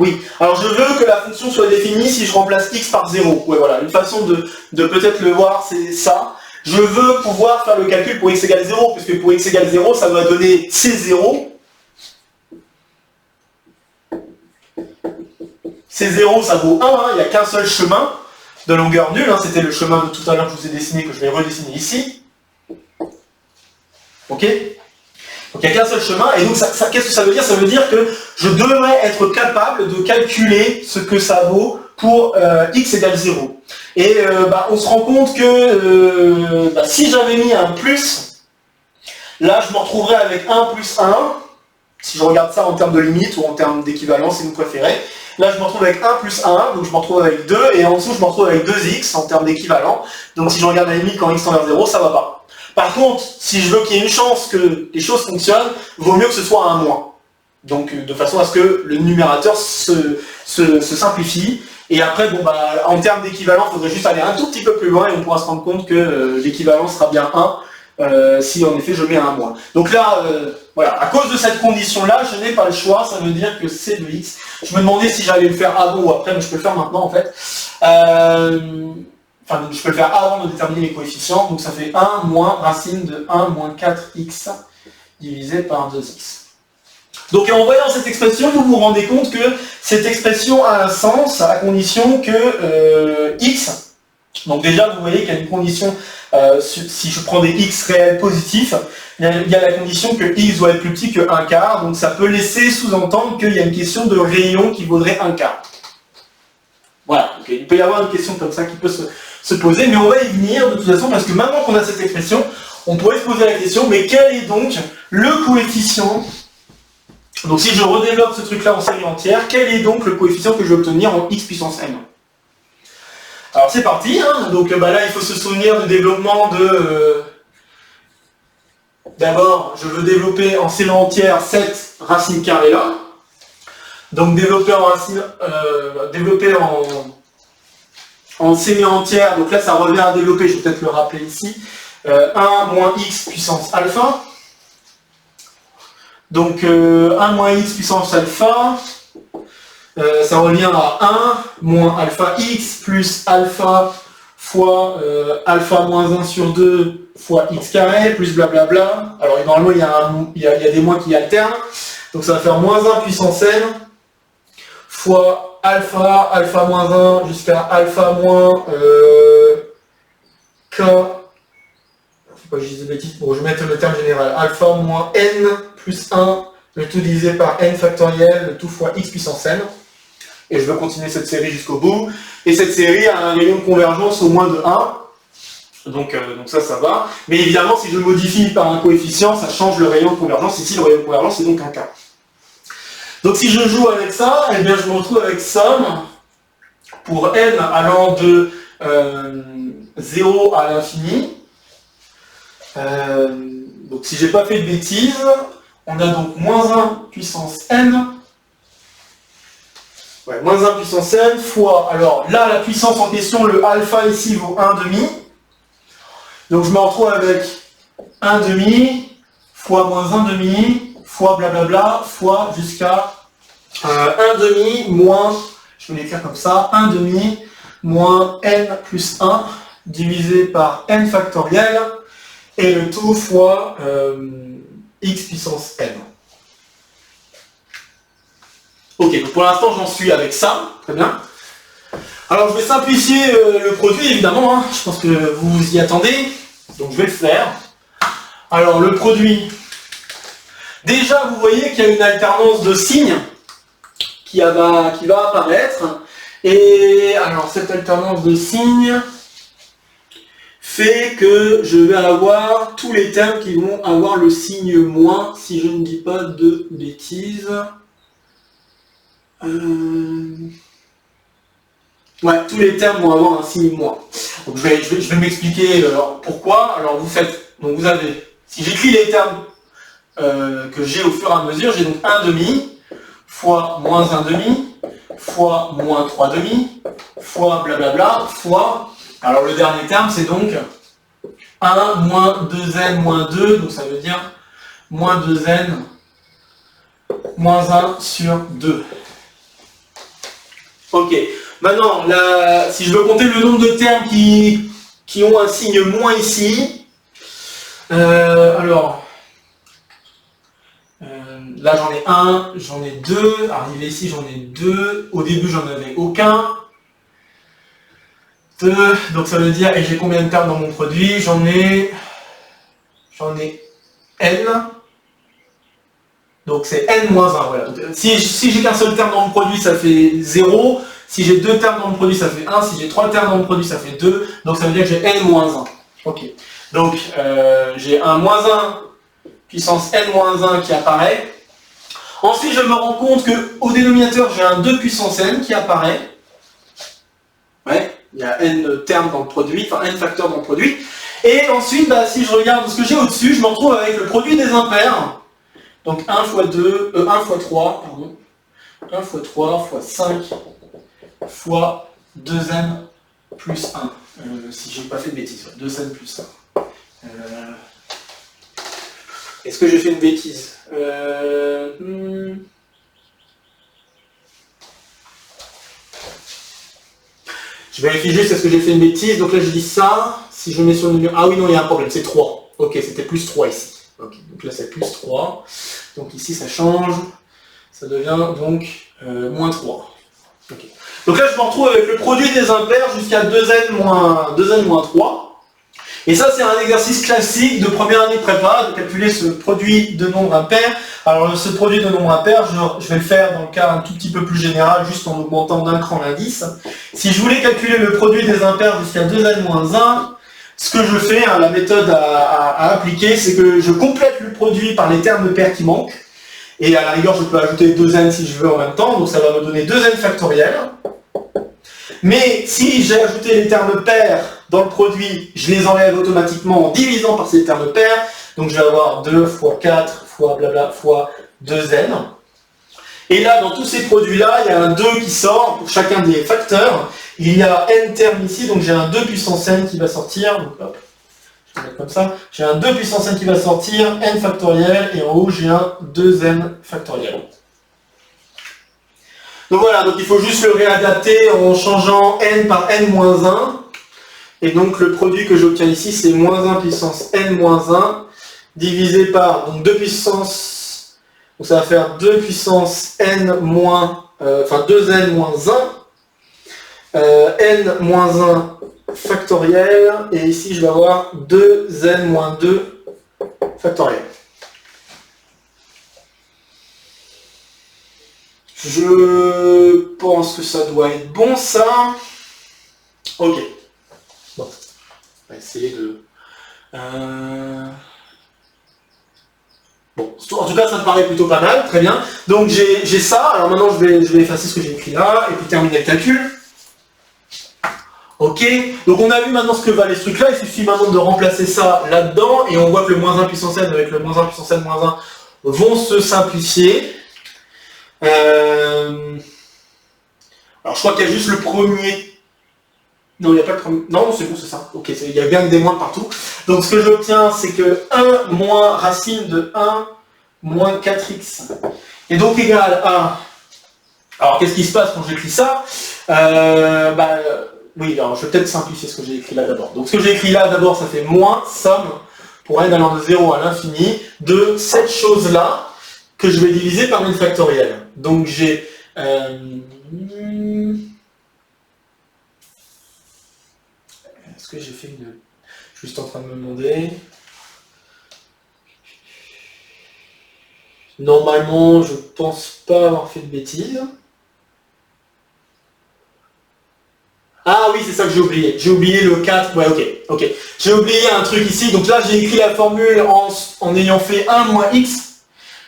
que la fonction soit définie si je remplace x par 0. Ouais, voilà, une façon de peut-être le voir, c'est ça. Je veux pouvoir faire le calcul pour x égale 0, puisque pour x égale 0, ça va donner C0. C0, ça vaut 1, hein, il n'y a qu'un seul chemin de longueur nulle, hein, c'était le chemin de tout à l'heure que je vous ai dessiné, que je vais redessiner ici. Ok ? Donc il n'y a qu'un seul chemin, et donc qu'est-ce que ça veut dire? Ça veut dire que je devrais être capable de calculer ce que ça vaut pour x égale 0. Et on se rend compte que si j'avais mis un plus, là je me retrouverais avec 1 plus 1, si je regarde ça en termes de limite ou en termes d'équivalence si vous préférez. Là je me retrouve avec 1 plus 1, donc je me retrouve avec 2, et en dessous je me retrouve avec 2x en termes d'équivalent. Donc si je regarde la limite quand x tend vers 0, ça va pas. Par contre, si je veux qu'il y ait une chance que les choses fonctionnent, vaut mieux que ce soit un moins. Donc de façon à ce que le numérateur se simplifie. Et après, en termes d'équivalent, il faudrait juste aller un tout petit peu plus loin et on pourra se rendre compte que l'équivalent sera bien 1 si en effet je mets un moins. Donc là, voilà, à cause de cette condition-là, je n'ai pas le choix, ça veut dire que c'est de x. Je me demandais si j'allais le faire avant ou après, mais je peux le faire maintenant en fait. Enfin, je peux le faire avant de déterminer les coefficients, donc ça fait 1 moins racine de 1 moins 4x divisé par 2x. Donc en voyant cette expression, vous vous rendez compte que cette expression a un sens à condition que x, donc déjà vous voyez qu'il y a une condition, si je prends des x réels positifs, il y a la condition que x doit être plus petit que 1 quart, donc ça peut laisser sous-entendre qu'il y a une question de rayon qui vaudrait 1 quart. Voilà, donc il peut y avoir une question comme ça qui peut se poser, mais on va y venir de toute façon, parce que maintenant qu'on a cette expression, on pourrait se poser la question, mais quel est donc le coefficient? Donc si je redéveloppe ce truc-là en série entière, quel est donc le coefficient que je vais obtenir en x puissance n? Alors c'est parti, hein. Donc là il faut se souvenir du développement de... D'abord, je veux développer en série entière cette racine carrée là. Donc développer en série entière, donc là ça revient à développer, je vais peut-être le rappeler ici, 1 moins x puissance alpha. Donc 1 moins x puissance alpha, ça revient à 1 moins alpha x plus alpha fois alpha moins 1 sur 2 fois x carré plus blablabla. Alors normalement il y a des moins qui alternent, donc ça va faire moins 1 puissance n fois alpha, alpha moins 1 jusqu'à alpha moins k. Faut pas que je dise des bêtises, bon je vais mettre le terme général, alpha moins n plus 1, le tout divisé par n factoriel, le tout fois x puissance n. Et je veux continuer cette série jusqu'au bout. Et cette série a un rayon de convergence au moins de 1. Donc ça va. Mais évidemment, si je le modifie par un coefficient, ça change le rayon de convergence. Ici, le rayon de convergence, c'est donc un k. Donc si je joue avec ça, eh bien, je me retrouve avec somme pour n allant de 0 à l'infini. Donc si j'ai pas fait de bêtises, on a donc moins 1 puissance n. Ouais, moins 1 puissance n fois, alors là la puissance en question, le alpha ici vaut 1 demi. Donc je me retrouve avec 1 demi fois moins 1 demi fois blablabla fois jusqu'à 1 demi moins, je vais l'écrire comme ça, 1 demi moins n plus 1 divisé par n factoriel et le tout fois x puissance n. Ok, donc pour l'instant j'en suis avec ça, très bien. Alors je vais simplifier le produit évidemment, hein. Je pense que vous vous y attendez, donc je vais le faire. Alors le produit, déjà vous voyez qu'il y a une alternance de signes qui va apparaître, et alors cette alternance de signes fait que je vais avoir tous les termes qui vont avoir le signe moins, si je ne dis pas de bêtises. Ouais, tous les termes vont avoir un signe moins. Donc je vais m'expliquer pourquoi. Alors vous faites, donc vous avez, si j'écris les termes que j'ai au fur et à mesure, j'ai donc 1 demi fois moins 1 demi fois moins 3 demi fois blablabla fois, alors le dernier terme c'est donc 1 moins 2n moins 2, donc ça veut dire moins 2n moins 1 sur 2. Ok, maintenant, là, si je veux compter le nombre de termes qui ont un signe moins ici, alors, là j'en ai 1, j'en ai 2, arrivé ici j'en ai 2, au début j'en avais aucun, 2, donc ça veut dire, et j'ai combien de termes dans mon produit? J'en ai n, Donc c'est n-1, voilà. Donc, si j'ai qu'un seul terme dans le produit, ça fait 0. Si j'ai deux termes dans le produit, ça fait 1. Si j'ai trois termes dans le produit, ça fait 2. Donc ça veut dire que j'ai n-1. Ok. Donc j'ai un -1 puissance n-1 qui apparaît. Ensuite, je me rends compte qu'au dénominateur, j'ai un 2 puissance n qui apparaît. Ouais, il y a n termes dans le produit, enfin n facteurs dans le produit. Et ensuite, bah, si je regarde ce que j'ai au-dessus, je me retrouve avec le produit des impairs. Donc 1 fois 2, 1 fois 3, pardon. 1 fois 3 fois 5 fois 2n plus 1. Si j'ai pas fait de bêtises, 2n plus 1. Est-ce que j'ai fait une bêtise? Je vérifie juste est-ce que j'ai fait une bêtise. Donc là je dis ça. Si je mets sur le numéro... Ah oui non, il y a un problème, c'est 3. Ok, c'était plus 3 ici. Ok, donc là c'est plus 3. Donc ici ça change. Ça devient donc moins 3. Okay. Donc là je me retrouve avec le produit des impairs jusqu'à 2n-3. Et ça, c'est un exercice classique de première année de prépa, de calculer ce produit de nombres impairs. Alors, ce produit de nombres impairs, je vais le faire dans le cas un tout petit peu plus général, juste en augmentant d'un cran l'indice. Si je voulais calculer le produit des impairs jusqu'à 2n-1, ce que je fais, hein, la méthode à appliquer, c'est que je complète le produit par les termes pairs qui manquent. Et à la rigueur, je peux ajouter 2n si je veux en même temps, donc ça va me donner 2n factoriel. Mais si j'ai ajouté les termes pairs dans le produit, je les enlève automatiquement en divisant par ces termes pairs. Donc je vais avoir 2 fois 4 fois blabla fois 2n. Et là, dans tous ces produits-là, il y a un 2 qui sort pour chacun des facteurs. Il y a n termes ici, donc j'ai un 2 puissance n qui va sortir. Donc hop, je vais mettre comme ça. J'ai un 2 puissance n qui va sortir, n factoriel, et en haut j'ai un 2n factoriel. Donc voilà, donc il faut juste le réadapter en changeant n par n-1. Et donc le produit que j'obtiens ici, c'est -1 puissance n-1 divisé par donc 2 puissance, donc ça va faire 2 puissance n enfin 2n-1, n-1 factoriel, et ici je vais avoir 2n-2 factoriel. Je pense que ça doit être bon, ça. Ok. Bon. On va essayer de... Bon, en tout cas, ça me paraît plutôt pas mal. Très bien. Donc, j'ai ça. Alors maintenant, je vais effacer ce que j'ai écrit là, et puis terminer le calcul. Ok. Donc, on a vu maintenant ce que valait ce truc-là. Il suffit maintenant de remplacer ça là-dedans, et on voit que le -1 puissance n avec le -1 puissance n-1 vont se simplifier. Alors je crois qu'il y a juste le premier. Non, il n'y a pas le premier. Non, c'est bon, c'est ça. Ok, il y a bien des moins partout. Donc ce que j'obtiens, c'est que 1 moins racine de 1 moins 4x est donc égal à... Alors qu'est-ce qui se passe quand j'écris ça? Oui, alors je vais peut-être simplifier ce que j'ai écrit là d'abord. Donc ce que j'ai écrit là d'abord, ça fait moins somme pour n allant de 0 à l'infini de cette chose-là que je vais diviser par n factoriel. Donc j'ai... Est-ce que j'ai fait une... Je suis juste en train de me demander... Normalement, je pense pas avoir fait de bêtises. Ah oui, c'est ça que j'ai oublié. J'ai oublié le 4. Ouais, ok. J'ai oublié un truc ici. Donc là, j'ai écrit la formule en ayant fait 1 moins x.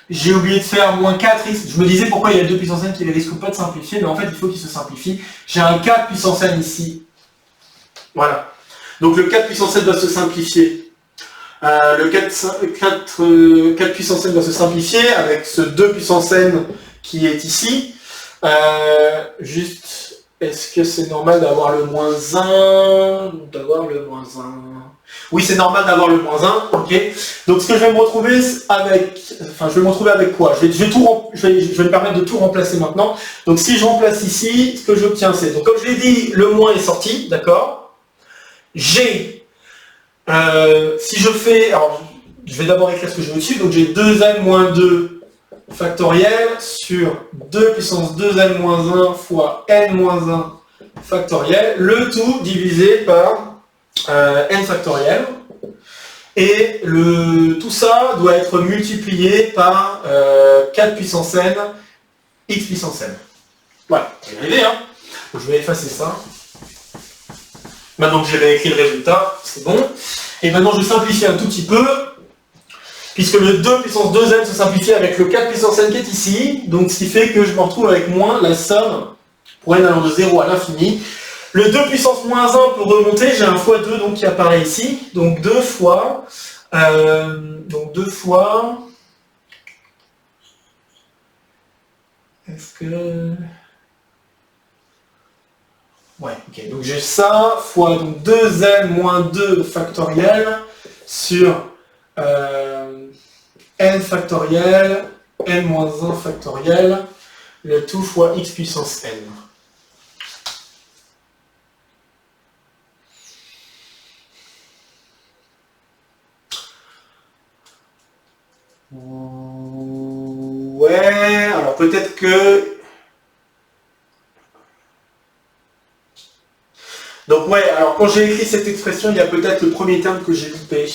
J'ai oublié de faire moins 4x. Je me disais pourquoi il y a le 2 puissance n qui ne risque pas de simplifier, mais en fait il faut qu'il se simplifie. J'ai un 4 puissance n ici. Voilà. Donc le 4 puissance n va se simplifier. Le 4 puissance n va se simplifier avec ce 2 puissance n qui est ici. Juste, est-ce que c'est normal d'avoir le -1 ou d'avoir le -1? Oui, c'est normal d'avoir le -1, ok. Donc ce que je vais me retrouver avec... Enfin, je vais me retrouver avec quoi? je vais me permettre de tout remplacer maintenant. Donc si je remplace ici, ce que j'obtiens c'est... Donc comme je l'ai dit, le moins est sorti, d'accord. J'ai... si je fais... Alors, je vais d'abord écrire ce que j'ai au-dessus. Donc j'ai 2n-2 factoriel sur 2 puissance 2n-1 fois n-1 factoriel. Le tout divisé par... n factoriel. et tout ça doit être multiplié par 4 puissance n, x puissance n. Voilà, on va y arriver, hein. Donc, je vais effacer ça. Maintenant que j'ai réécrit le résultat, c'est bon. Et maintenant je simplifie un tout petit peu, puisque le 2 puissance 2n se simplifie avec le 4 puissance n qui est ici, donc ce qui fait que je me retrouve avec moins la somme, pour n allant de 0 à l'infini. Le 2 puissance moins 1 pour remonter, j'ai un x2 donc, qui apparaît ici, donc 2 fois, est-ce que... Ouais, ok, donc j'ai ça fois donc 2n moins 2 factoriel sur n factoriel, n moins 1 factoriel, le tout fois x puissance n. Ouais, alors peut-être que... Donc ouais, alors quand j'ai écrit cette expression, il y a peut-être le premier terme que j'ai loupé.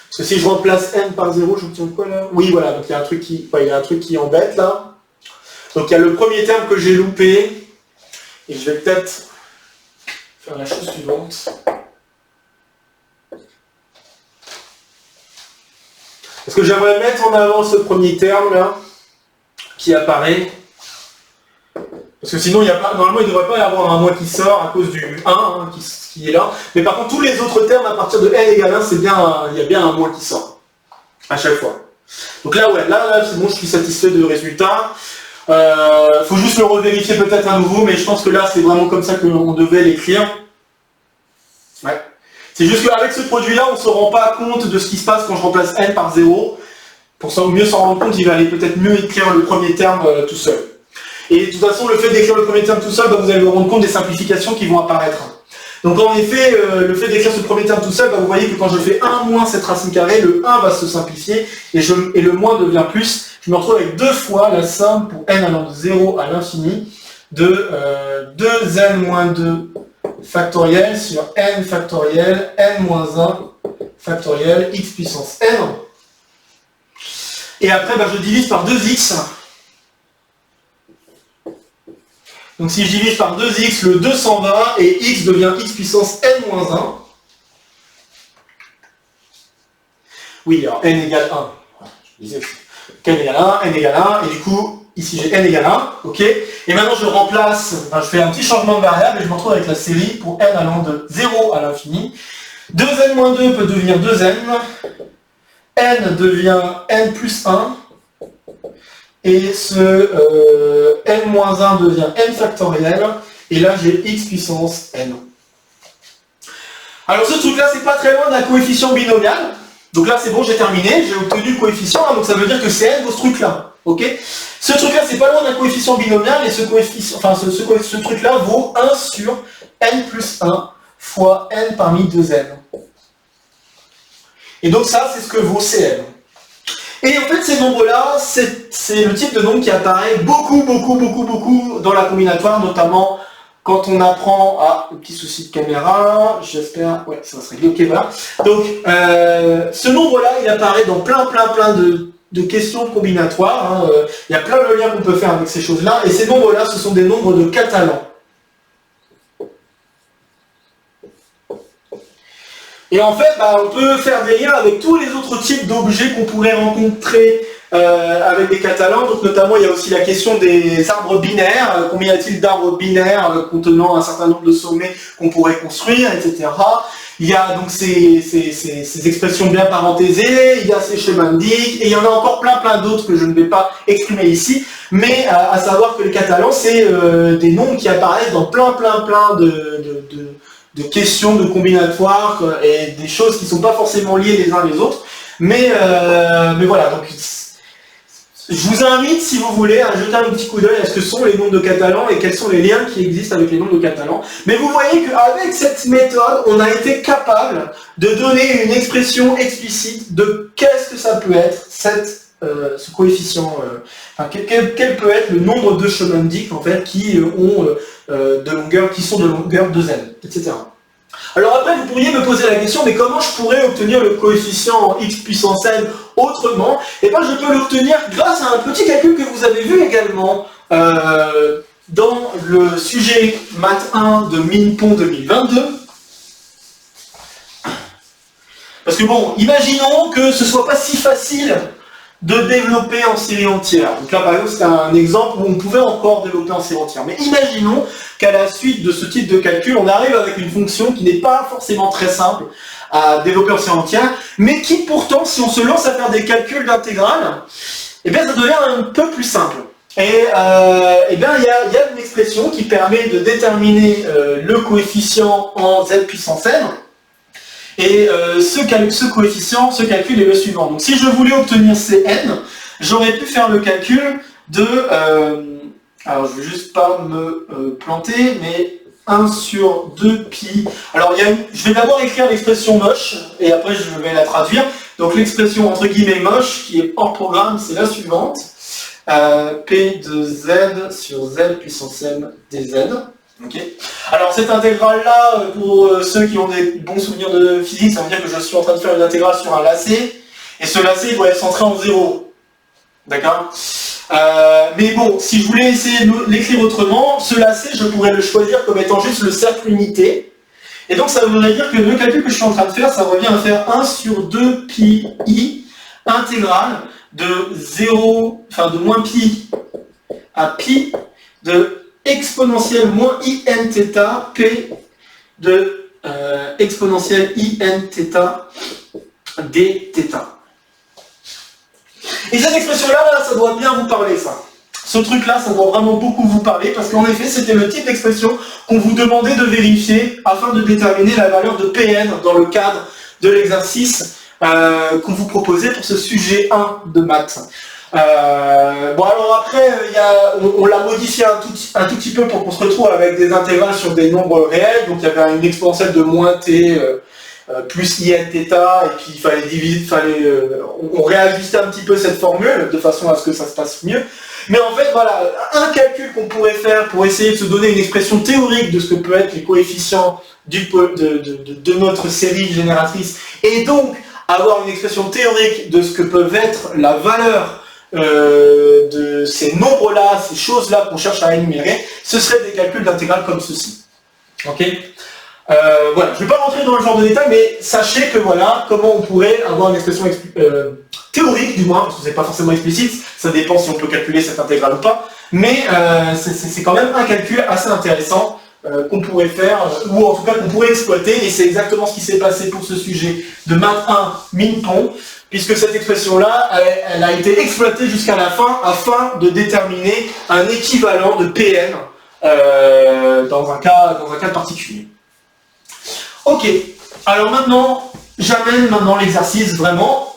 Parce que si je remplace n par 0, j'obtiens quoi là? Oui, voilà, donc il y a un truc qui embête là. Donc il y a le premier terme que j'ai loupé. Et je vais peut-être faire la chose suivante. Parce que j'aimerais mettre en avant ce premier terme là, qui apparaît. Parce que sinon, normalement, il ne devrait pas y avoir un moins qui sort à cause du 1 hein, qui est là. Mais par contre, tous les autres termes à partir de n égale 1, il y a bien un moins qui sort. À chaque fois. Donc là, ouais, là c'est bon, je suis satisfait du résultat. Faut juste le revérifier peut-être à nouveau, mais je pense que là, c'est vraiment comme ça qu'on devait l'écrire. Ouais. C'est juste qu'avec ce produit-là, on ne se rend pas compte de ce qui se passe quand je remplace n par 0. Pour mieux s'en rendre compte, il va aller peut-être mieux écrire le premier terme tout seul. Et de toute façon, le fait d'écrire le premier terme tout seul, vous allez vous rendre compte des simplifications qui vont apparaître. Donc en effet, le fait d'écrire ce premier terme tout seul, vous voyez que quand je fais 1 moins cette racine carrée, le 1 va se simplifier et le moins devient plus. Je me retrouve avec 2 fois la somme pour n allant de 0 à l'infini de 2n moins 2 factoriel sur n factoriel, n moins 1 factoriel, x puissance n. Et après, je divise par 2x. Donc si je divise par 2x, le 2 s'en va, et x devient x puissance n moins 1. Oui, alors n égale 1. Je disais n égale 1, n égale 1, et du coup, ici j'ai n égale 1, ok. Et maintenant je remplace, je fais un petit changement de variable, et je me retrouve avec la série pour n allant de 0 à l'infini. 2n moins 2 peut devenir 2n, n devient n plus 1, et ce n-1 devient n factoriel, et là j'ai x puissance n. Alors ce truc-là, c'est pas très loin d'un coefficient binomial. Donc là c'est bon, j'ai terminé, j'ai obtenu le coefficient, hein, donc ça veut dire que c'est n vaut ce truc-là. Ok, ce truc-là, c'est pas loin d'un coefficient binomial, et ce truc-là vaut 1 sur n plus 1 fois n parmi 2n. Et donc ça, c'est ce que vaut Cn. Et en fait, ces nombres-là, c'est le type de nombre qui apparaît beaucoup dans la combinatoire, notamment quand on apprend à... Un petit souci de caméra, j'espère... Ouais, ça va se régler, ok, voilà. Donc, ce nombre-là, il apparaît dans plein de questions combinatoires. Hein. Il y a plein de liens qu'on peut faire avec ces choses-là. Et ces nombres-là, ce sont des nombres de Catalan. Et en fait, on peut faire des liens avec tous les autres types d'objets qu'on pourrait rencontrer avec des catalans. Donc notamment, il y a aussi la question des arbres binaires. Combien y a-t-il d'arbres binaires contenant un certain nombre de sommets qu'on pourrait construire, etc. Il y a donc ces expressions bien parenthésées, il y a ces schémas et il y en a encore plein d'autres que je ne vais pas exprimer ici. Mais à savoir que les catalans, c'est des nombres qui apparaissent dans plein de questions, de combinatoires et des choses qui ne sont pas forcément liées les uns les autres. Mais voilà, donc je vous invite, si vous voulez, à jeter un petit coup d'œil à ce que sont les nombres de Catalan et quels sont les liens qui existent avec les nombres de Catalan. Mais vous voyez qu'avec cette méthode, on a été capable de donner une expression explicite de qu'est-ce que ça peut être, cette ce coefficient, quel peut être le nombre de chemins de Dicke en fait qui ont qui sont de longueur 2n, etc. Alors après, vous pourriez me poser la question, mais comment je pourrais obtenir le coefficient x puissance n autrement? Et bien, je peux l'obtenir grâce à un petit calcul que vous avez vu également dans le sujet Math 1 de MINPON 2022. Parce que bon, imaginons que ce soit pas si facile de développer en série entière. Donc là, par exemple, c'est un exemple où on pouvait encore développer en série entière. Mais imaginons qu'à la suite de ce type de calcul, on arrive avec une fonction qui n'est pas forcément très simple à développer en série entière, mais qui pourtant, si on se lance à faire des calculs d'intégrale, eh bien, ça devient un peu plus simple. Et eh bien, il y a une expression qui permet de déterminer le coefficient en z puissance n. Et ce coefficient, ce calcul est le suivant. Donc si je voulais obtenir Cn, j'aurais pu faire le calcul de... alors je ne vais juste pas me planter, mais 1 sur 2 pi... Alors je vais d'abord écrire l'expression moche, et après je vais la traduire. Donc l'expression entre guillemets moche, qui est hors programme, c'est la suivante. P de z sur z puissance m dz. Okay. Alors cette intégrale-là, pour ceux qui ont des bons souvenirs de physique, ça veut dire que je suis en train de faire une intégrale sur un lacet, et ce lacet doit être centré en 0. D'accord? Mais bon, si je voulais essayer de l'écrire autrement, ce lacet, je pourrais le choisir comme étant juste le cercle unité. Et donc ça voudrait dire que le calcul que je suis en train de faire, ça revient à faire 1 sur 2 pi i intégrale de 0, enfin de moins pi à pi de exponentielle moins in θ p de exponentielle in θ dθ. Et cette expression-là, ça doit bien vous parler, ça. Ce truc-là, ça doit vraiment beaucoup vous parler, parce qu'en effet, c'était le type d'expression qu'on vous demandait de vérifier afin de déterminer la valeur de Pn dans le cadre de l'exercice qu'on vous proposait pour ce sujet 1 de maths. Bon alors après, on l'a modifié un tout petit peu pour qu'on se retrouve avec des intégrales sur des nombres réels, donc il y avait une exponentielle de moins t plus in θ, et puis il fallait diviser, on réajustait un petit peu cette formule de façon à ce que ça se passe mieux. Mais en fait, voilà, un calcul qu'on pourrait faire pour essayer de se donner une expression théorique de ce que peut être les coefficients de notre série génératrice, et donc avoir une expression théorique de ce que peuvent être la valeur de ces nombres-là, ces choses-là qu'on cherche à énumérer, ce serait des calculs d'intégrale comme ceci. Ok. Voilà, je ne vais pas rentrer dans le genre de détail, mais sachez que voilà comment on pourrait avoir une expression théorique, du moins, parce que c'est pas forcément explicite, ça dépend si on peut calculer cette intégrale ou pas, mais c'est quand même un calcul assez intéressant qu'on pourrait faire, ou en tout cas qu'on pourrait exploiter, et c'est exactement ce qui s'est passé pour ce sujet de Math 1 MINPON, puisque cette expression-là, elle a été exploitée jusqu'à la fin afin de déterminer un équivalent de Pn dans un cas particulier. Ok, alors maintenant, j'amène l'exercice vraiment,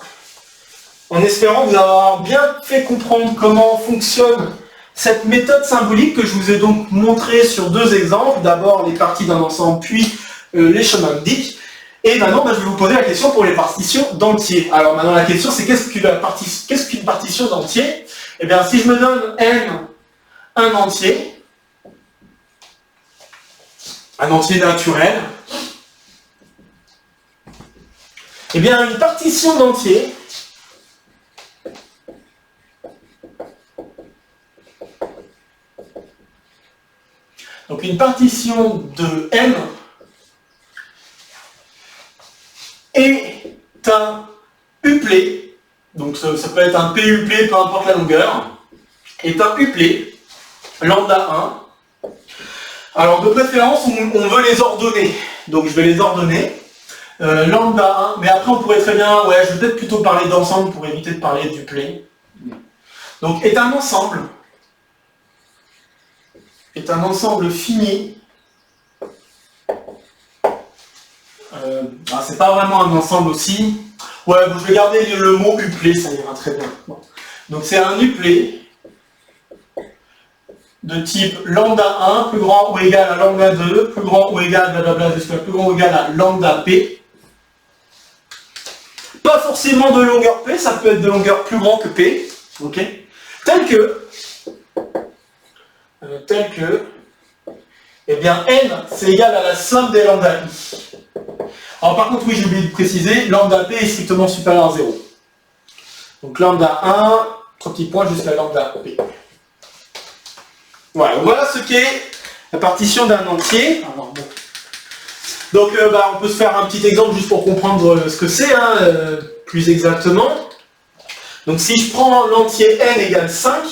en espérant vous avoir bien fait comprendre comment fonctionne cette méthode symbolique que je vous ai donc montré sur deux exemples, d'abord les parties d'un ensemble, puis les chemins de Dicke. Et maintenant, je vais vous poser la question pour les partitions d'entiers. Alors maintenant, la question, c'est qu'est-ce qu'une partition d'entier? Eh bien, si je me donne n un entier naturel, eh bien, une partition d'entier, donc une partition de n est un uplet, donc ça peut être un p uplet, peu importe la longueur, est un uplet, lambda 1. Alors de préférence, on veut les ordonner, donc je vais les ordonner, lambda 1, mais après on pourrait très bien, je vais peut-être plutôt parler d'ensemble pour éviter de parler d'uplet. Donc est un ensemble fini. C'est pas vraiment un ensemble aussi. Bon, je vais garder le mot uplet, ça ira très bien. Bon. Donc c'est un uplet de type lambda 1 plus grand ou égal à lambda 2, plus grand ou égal blablabla jusqu'à plus grand ou égal à lambda p, par pas forcément de longueur P, ça peut être de longueur plus grand que P, ok, tel que, eh bien, n, c'est égal à la somme des lambda i. Alors par contre, oui, j'ai oublié de préciser, lambda p est strictement supérieur à 0. Donc lambda 1, 3 petits points jusqu'à lambda p. Voilà ce qu'est la partition d'un entier. Alors, bon. Donc on peut se faire un petit exemple juste pour comprendre ce que c'est, plus exactement. Donc si je prends l'entier n égale 5,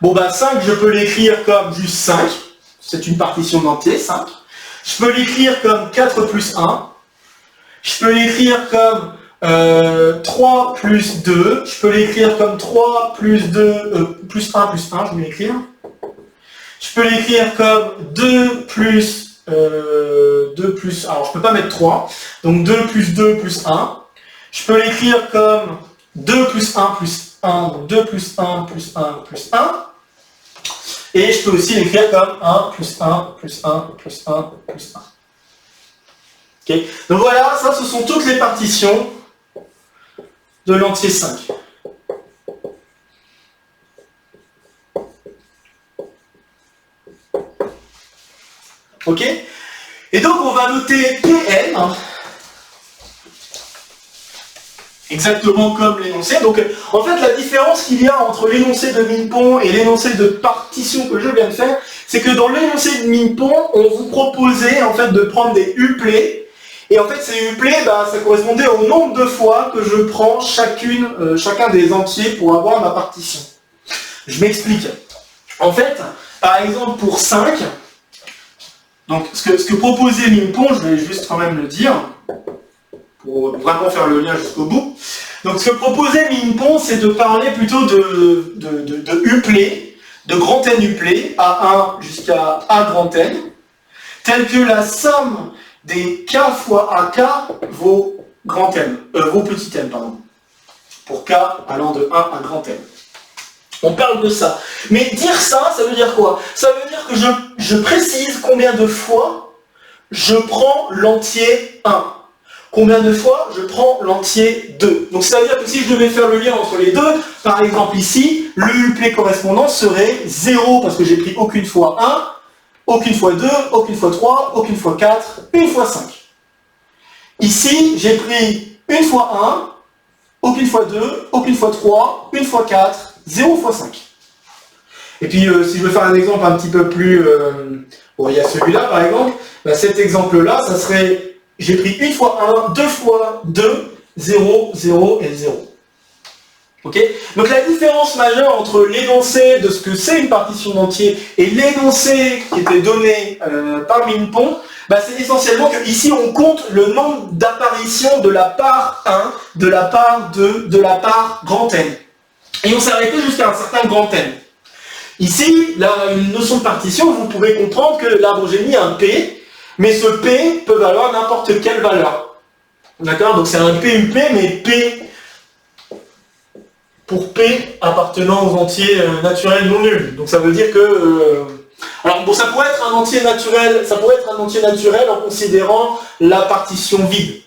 bon 5 je peux l'écrire comme juste 5, c'est une partition d'entier, 5. Je peux l'écrire comme 4 plus 1, je peux l'écrire comme 3 plus 2, je peux l'écrire comme 3 plus 2, plus 1 plus 1, je vais l'écrire. Je peux l'écrire comme 2 plus, alors je peux pas mettre 3, donc 2 plus 2 plus 1. Je peux l'écrire comme 2 plus 1 plus 1, donc 2 plus 1 plus 1 plus 1. Et je peux aussi l'écrire comme 1 plus 1 plus 1 plus 1 plus 1. Okay. Donc voilà, ça ce sont toutes les partitions de l'entier 5. Ok. Et donc on va noter Pn, exactement comme l'énoncé. Donc en fait la différence qu'il y a entre l'énoncé de Minpon et l'énoncé de partition que je viens de faire, c'est que dans l'énoncé de Minpon, on vous proposait en fait de prendre des uplets. Et en fait ces uplets, ça correspondait au nombre de fois que je prends chacun des entiers pour avoir ma partition. Je m'explique. En fait, par exemple pour 5, donc ce que proposait Minpon, je vais juste quand même le dire, pour vraiment faire le lien jusqu'au bout. Donc ce que proposait Minpon, c'est de parler plutôt de uplets, de grand N uplets, A1 jusqu'à A grand N, tel que la somme des k fois AK vaut grand N, vaut petit n, pardon, pour k allant de 1 à grand N. On parle de ça. Mais dire ça, ça veut dire quoi? Ça veut dire que je précise combien de fois je prends l'entier 1. Combien de fois je prends l'entier 2. Donc ça veut dire que si je devais faire le lien entre les deux, par exemple ici, le uplet correspondant serait 0 parce que j'ai pris aucune fois 1, aucune fois 2, aucune fois 3, aucune fois 4, une fois 5. Ici, j'ai pris une fois 1, aucune fois 2, aucune fois 3, une fois 4, 0 fois 5. Et puis si je veux faire un exemple un petit peu plus... bon, il y a celui-là par exemple, cet exemple-là, ça serait... J'ai pris une fois 1, deux fois 2, 0, 0 et 0. Ok. Donc la différence majeure entre l'énoncé de ce que c'est une partition d'entier et l'énoncé qui était donné par Minpon, c'est essentiellement que ici on compte le nombre d'apparitions de la part 1, de la part 2, de la part grand N. Et on s'est arrêté jusqu'à un certain grand N. Ici, une notion de partition, vous pouvez comprendre que là, bon, j'ai mis un P, mais ce P peut valoir n'importe quelle valeur. D'accord? Donc c'est un PUP, mais P pour P appartenant aux entiers naturels non nuls. Donc ça veut dire que... alors bon, ça pourrait être un entier naturel, en considérant la partition vide.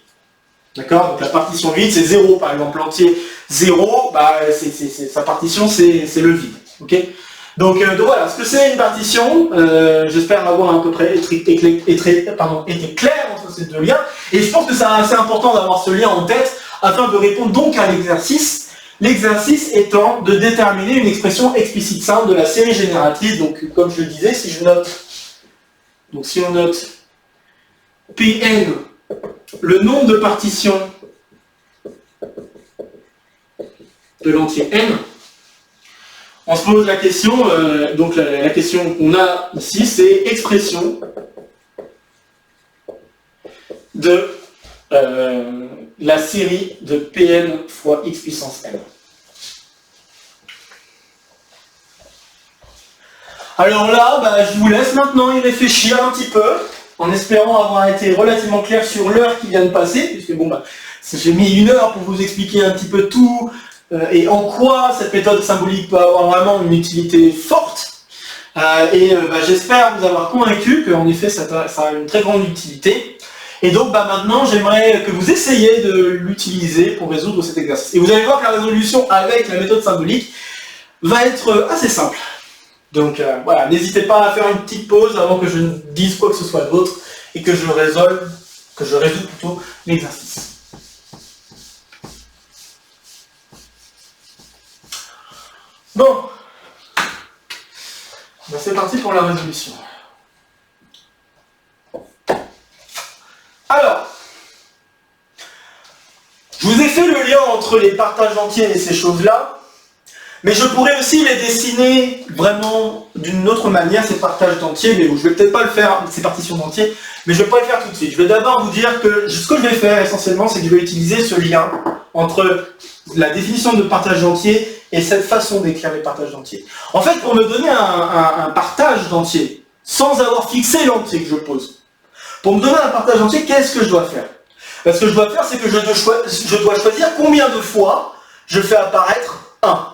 D'accord? Donc la partition vide, c'est 0. Par exemple, l'entier 0, sa partition, c'est le vide. Ok? Donc voilà, ce que c'est une partition, j'espère avoir à peu près été clair entre ces deux liens, et je pense que c'est assez important d'avoir ce lien en tête, afin de répondre donc à l'exercice, l'exercice étant de déterminer une expression explicite simple de la série génératrice. Donc comme je le disais, si on note Pn, le nombre de partitions de l'entier n, on se pose la question, donc la question qu'on a ici, c'est expression de la série de Pn fois x puissance n. Alors là, je vous laisse maintenant y réfléchir un petit peu, en espérant avoir été relativement clair sur l'heure qui vient de passer, puisque j'ai mis 1 heure pour vous expliquer un petit peu tout, et en quoi cette méthode symbolique peut avoir vraiment une utilité forte. J'espère vous avoir convaincu qu'en effet ça a une très grande utilité. Et donc maintenant, j'aimerais que vous essayiez de l'utiliser pour résoudre cet exercice. Et vous allez voir que la résolution avec la méthode symbolique va être assez simple. Donc voilà, n'hésitez pas à faire une petite pause avant que je ne dise quoi que ce soit d'autre et que je résolve plutôt l'exercice. Bon, ben c'est parti pour la résolution. Alors, je vous ai fait le lien entre les partages entiers et ces choses-là, mais je pourrais aussi les dessiner vraiment d'une autre manière, ces partages d'entiers, mais je vais peut-être pas le faire, ces partitions d'entiers, mais je vais pas le faire tout de suite. Je vais d'abord vous dire que ce que je vais faire essentiellement, c'est que je vais utiliser ce lien entre la définition de partage d'entier et cette façon d'écrire les partages d'entiers. En fait, pour me donner un partage d'entier, sans avoir fixé l'entier que je pose, pour me donner un partage entier, qu'est-ce que je dois faire? Ce que je dois faire, c'est que je dois choisir combien de fois je fais apparaître 1.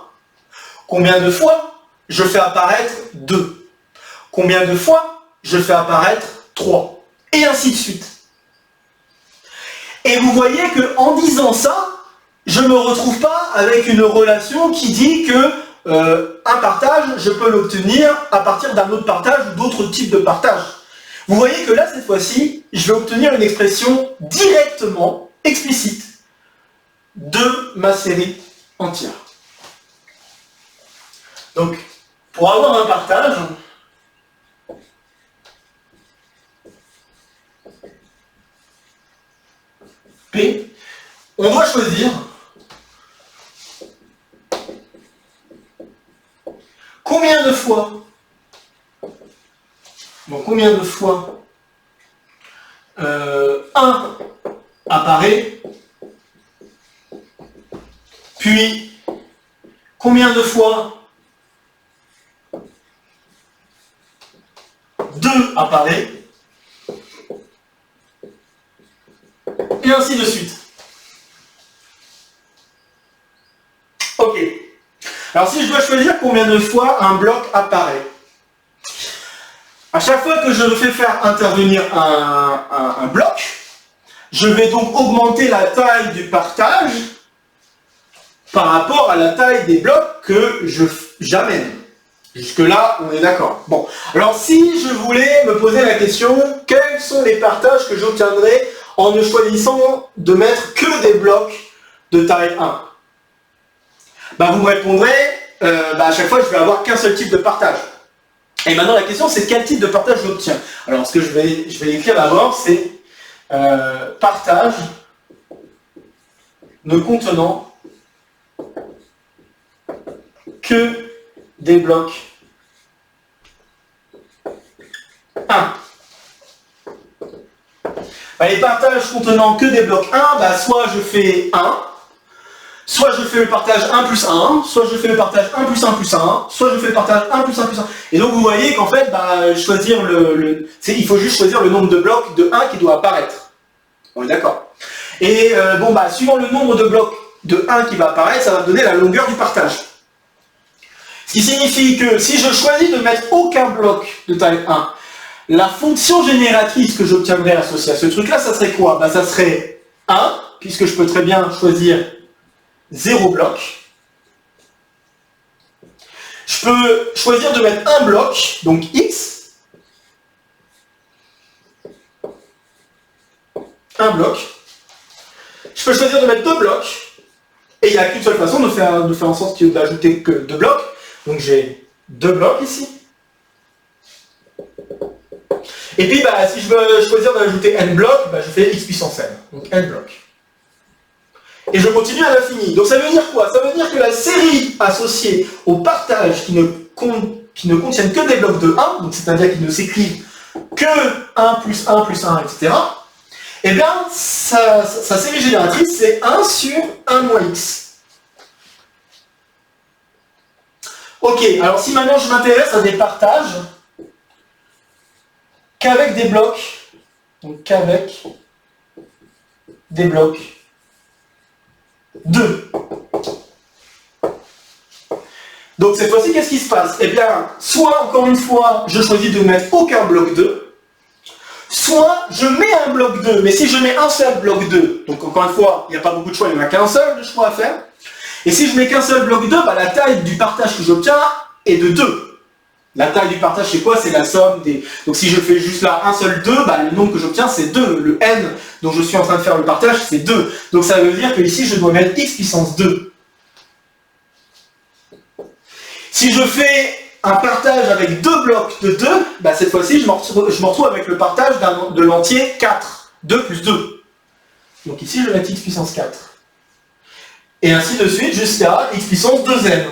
Combien de fois je fais apparaître 2. Combien de fois je fais apparaître 3. Et ainsi de suite. Et vous voyez qu'en disant ça, je ne me retrouve pas avec une relation qui dit que un partage, je peux l'obtenir à partir d'un autre partage ou d'autres types de partages. Vous voyez que là, cette fois-ci, je vais obtenir une expression directement, explicite, de ma série entière. Donc, pour avoir un partage, P, on doit choisir combien de fois, donc combien de fois 1 apparaît, puis combien de fois 2 apparaît, et ainsi de suite. Ok. Alors si je dois choisir combien de fois un bloc apparaît, à chaque fois que je fais faire intervenir un bloc, je vais donc augmenter la taille du partage par rapport à la taille des blocs que j'amène. Jusque-là, on est d'accord. Bon, alors si je voulais me poser la question, quels sont les partages que j'obtiendrai en ne choisissant de mettre que des blocs de taille 1? Bah, vous me répondrez, à chaque fois je vais avoir qu'un seul type de partage. Et maintenant la question c'est quel type de partage j'obtiens. Alors ce que je vais écrire d'abord c'est partage ne contenant que des blocs 1. Les partages contenant que des blocs 1, soit je fais 1, soit je fais le partage 1 plus 1, soit je fais le partage 1 plus 1 plus 1, soit je fais le partage 1 plus 1 plus 1. Et donc vous voyez qu'en fait, choisir il faut juste choisir le nombre de blocs de 1 qui doit apparaître. On est d'accord. Et suivant le nombre de blocs de 1 qui va apparaître, ça va me donner la longueur du partage. Ce qui signifie que si je choisis de mettre aucun bloc de taille 1, la fonction génératrice que j'obtiendrai associée à ce truc-là, ça serait quoi? Ça serait 1, puisque je peux très bien choisir 0 bloc. Je peux choisir de mettre un bloc, donc x. Un bloc. Je peux choisir de mettre 2 blocs. Et il n'y a qu'une seule façon de faire en sorte d'ajouter que 2 blocs. Donc j'ai 2 blocs ici. Et puis si je veux choisir d'ajouter n blocs, je fais x puissance n. Donc n blocs. Et je continue à l'infini. Donc ça veut dire quoi? Ça veut dire que la série associée au partage qui ne contiennent que des blocs de 1, donc c'est-à-dire qui ne s'écrivent que 1 plus 1 plus 1, etc., eh bien, sa série génératrice, c'est 1 sur 1 moins x. Ok, alors si maintenant je m'intéresse à des partages qu'avec des blocs, donc qu'avec des blocs 2. Donc cette fois-ci, qu'est-ce qui se passe? Eh bien, soit, encore une fois, je choisis de mettre aucun bloc 2, soit soit je mets un bloc 2, mais si je mets un seul bloc 2, donc encore une fois, il n'y a pas beaucoup de choix, il n'y en a qu'un seul de choix à faire, et si je mets qu'un seul bloc 2, bah, la taille du partage que j'obtiens est de 2. La taille du partage, c'est quoi? C'est la somme des... Donc si je fais juste là un seul 2, bah, le nombre que j'obtiens, c'est 2. Le n dont je suis en train de faire le partage, c'est 2. Donc ça veut dire que ici, je dois mettre x puissance 2. Si je fais un partage avec deux blocs de 2, bah, cette fois-ci, je me retrouve avec le partage de l'entier 4. 2 plus 2. Donc ici, je vais mettre x puissance 4. Et ainsi de suite jusqu'à x puissance 2n.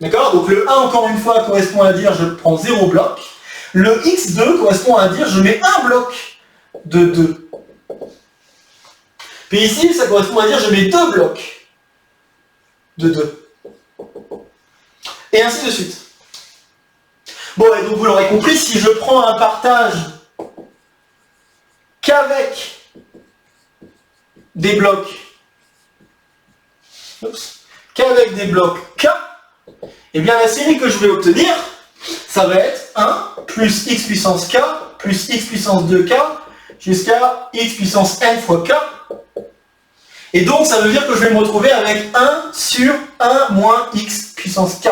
D'accord? Donc le 1, encore une fois, correspond à dire je prends 0 bloc. Le x2 correspond à dire je mets un bloc de 2. Puis ici, ça correspond à dire je mets 2 blocs de 2. Et ainsi de suite. Bon, et donc vous l'aurez compris, si je prends un partage qu'avec des blocs, K, et bien la série que je vais obtenir, ça va être 1 plus x puissance k plus x puissance 2k jusqu'à x puissance n fois k. Et donc ça veut dire que je vais me retrouver avec 1 sur 1 moins x puissance k.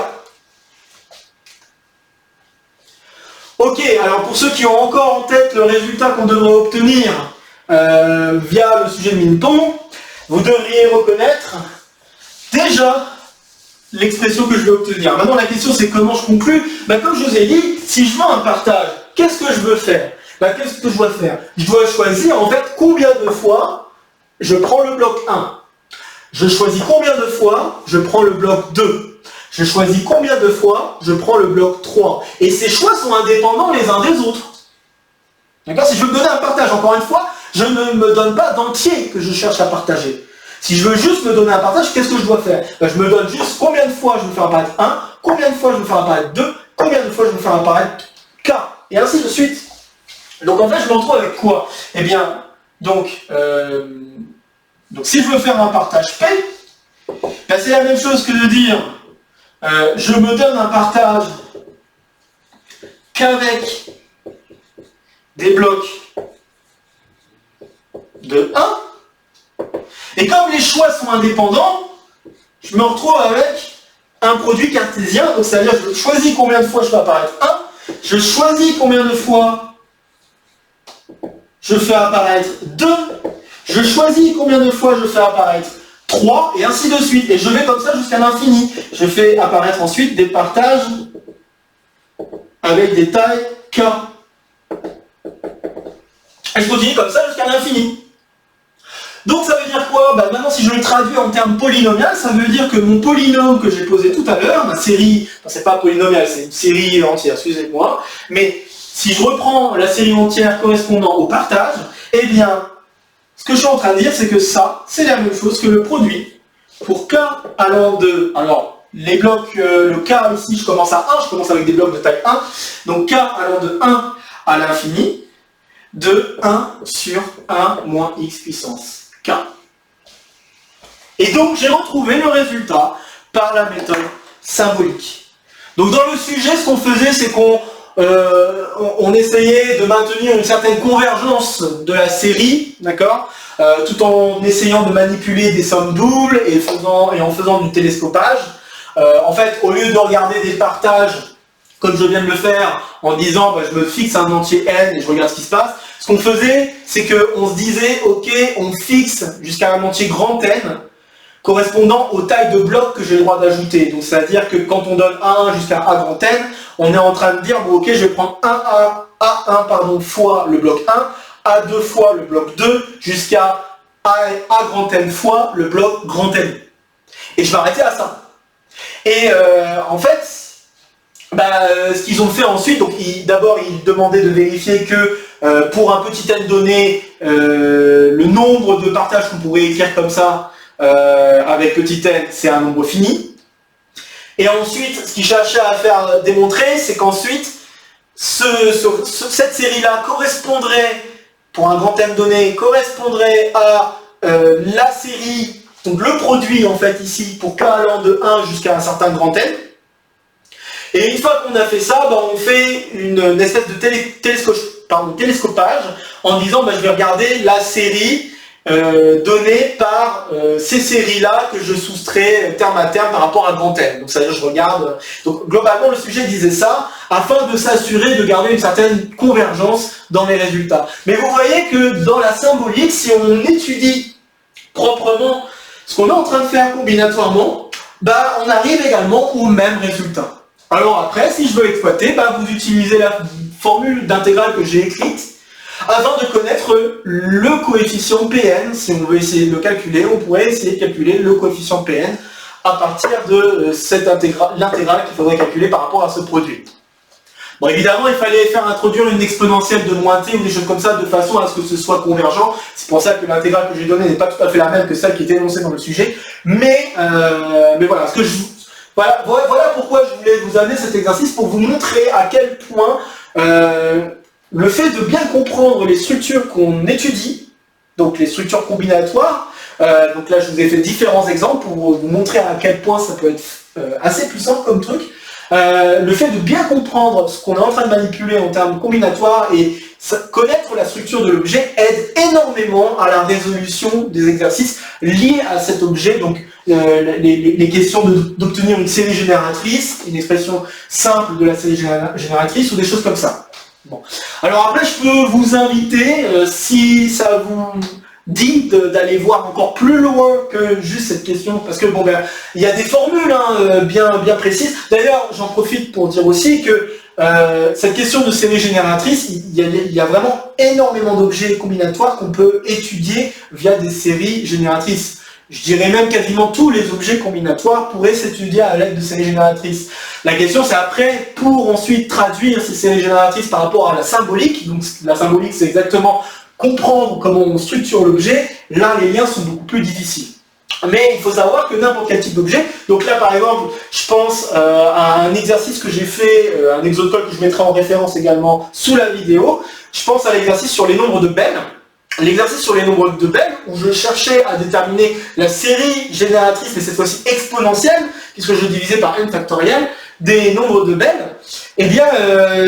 Ok, alors pour ceux qui ont encore en tête le résultat qu'on devrait obtenir via le sujet de Minton, vous devriez reconnaître déjà l'expression que je vais obtenir. Maintenant la question c'est comment je conclue. Comme je vous ai dit, si je veux un partage, qu'est-ce que je veux faire? Qu'est-ce que je dois faire? Je dois choisir en fait combien de fois je prends le bloc 1. Je choisis combien de fois je prends le bloc 2. Je choisis combien de fois je prends le bloc 3. Et ces choix sont indépendants les uns des autres. D'accord? Si je veux me donner un partage, encore une fois, je ne me donne pas d'entier que je cherche à partager. Si je veux juste me donner un partage, qu'est-ce que je dois faire? Je me donne juste combien de fois je veux faire apparaître 1, combien de fois je veux faire apparaître 2, combien de fois je veux faire apparaître k, et ainsi de suite. Donc en fait, je me retrouve avec quoi? Eh bien, donc si je veux faire un partage P, c'est la même chose que de dire je me donne un partage qu'avec des blocs de 1. Et comme les choix sont indépendants, je me retrouve avec un produit cartésien. Donc c'est-à-dire que je choisis combien de fois je fais apparaître 1, je choisis combien de fois je fais apparaître 2, je choisis combien de fois je fais apparaître 3, et ainsi de suite. Et je vais comme ça jusqu'à l'infini. Je fais apparaître ensuite des partages avec des tailles k. Et je continue comme ça jusqu'à l'infini. Donc ça veut dire quoi? Maintenant si je le traduis en termes polynomial, ça veut dire que mon polynôme que j'ai posé tout à l'heure, ma série, c'est pas polynomial, c'est une série entière, excusez-moi, mais si je reprends la série entière correspondant au partage, eh bien, ce que je suis en train de dire, c'est que ça, c'est la même chose que le produit pour k allant de... Alors, les blocs, le k ici, je commence à 1, je commence avec des blocs de taille 1, donc k allant de 1 à l'infini, de 1 sur 1 moins x puissance k. Et donc j'ai retrouvé le résultat par la méthode symbolique. Donc dans le sujet, ce qu'on faisait, c'est qu'on essayait de maintenir une certaine convergence de la série, d'accord, tout en essayant de manipuler des sommes doubles et en faisant du télescopage. En fait, au lieu de regarder des partages comme je viens de le faire en disant je me fixe un entier n et je regarde ce qui se passe, ce qu'on faisait, c'est qu'on se disait, ok, on fixe jusqu'à un entier grand N, correspondant aux tailles de blocs que j'ai le droit d'ajouter. Donc c'est-à-dire que quand on donne A1 jusqu'à A grand N, on est en train de dire, bon ok, je vais prendre A1 fois le bloc 1, A2 fois le bloc 2, jusqu'à A grand N fois le bloc grand N. Et je vais arrêter à ça. Et en fait, ce qu'ils ont fait ensuite, donc d'abord ils demandaient de vérifier que pour un petit n donné, le nombre de partages qu'on pourrait écrire comme ça avec petit n, c'est un nombre fini. Et ensuite, ce qu'ils cherchaient à faire démontrer, c'est qu'ensuite, cette série-là correspondrait, pour un grand n donné, correspondrait à la série, donc le produit en fait ici, pour k allant de 1 jusqu'à un certain grand n. Et une fois qu'on a fait ça, on fait une espèce de télescopage en disant je vais regarder la série donnée par ces séries-là que je soustrais terme à terme par rapport à grand N. Donc c'est-à-dire je regarde. Donc globalement le sujet disait ça afin de s'assurer de garder une certaine convergence dans les résultats. Mais vous voyez que dans la symbolique, si on étudie proprement ce qu'on est en train de faire combinatoirement, on arrive également au même résultat. Alors après, si je veux exploiter, vous utilisez la formule d'intégrale que j'ai écrite afin de connaître le coefficient Pn. Si on veut essayer de le calculer, on pourrait essayer de calculer le coefficient Pn à partir de l'intégrale qu'il faudrait calculer par rapport à ce produit. Bon, évidemment, il fallait faire introduire une exponentielle de moins t ou des choses comme ça de façon à ce que ce soit convergent. C'est pour ça que l'intégrale que j'ai donnée n'est pas tout à fait la même que celle qui était énoncée dans le sujet. Mais voilà, voilà pourquoi je voulais vous amener cet exercice, pour vous montrer à quel point le fait de bien comprendre les structures qu'on étudie, donc les structures combinatoires, donc là je vous ai fait différents exemples pour vous montrer à quel point ça peut être assez puissant comme truc. Le fait de bien comprendre ce qu'on est en train de manipuler en termes combinatoires et connaître la structure de l'objet aide énormément à la résolution des exercices liés à cet objet. Donc les questions d'obtenir une série génératrice, une expression simple de la série génératrice ou des choses comme ça. Bon. Alors après je peux vous inviter, si ça vous dit d'aller voir encore plus loin que juste cette question, parce que il y a des formules bien précises. D'ailleurs, j'en profite pour dire aussi que cette question de série génératrice, il y a vraiment énormément d'objets combinatoires qu'on peut étudier via des séries génératrices. Je dirais même quasiment tous les objets combinatoires pourraient s'étudier à l'aide de séries génératrices. La question c'est après, pour ensuite traduire ces séries génératrices par rapport à la symbolique, donc la symbolique c'est exactement comprendre comment on structure l'objet, là les liens sont beaucoup plus difficiles. Mais il faut savoir que n'importe quel type d'objet, donc là par exemple, je pense à un exercice que j'ai fait, un exocode que je mettrai en référence également sous la vidéo, je pense à l'exercice sur les nombres de Bell. L'exercice sur les nombres de Bell, où je cherchais à déterminer la série génératrice, mais cette fois-ci exponentielle, puisque je divisais par n factoriel, des nombres de Bell, eh bien,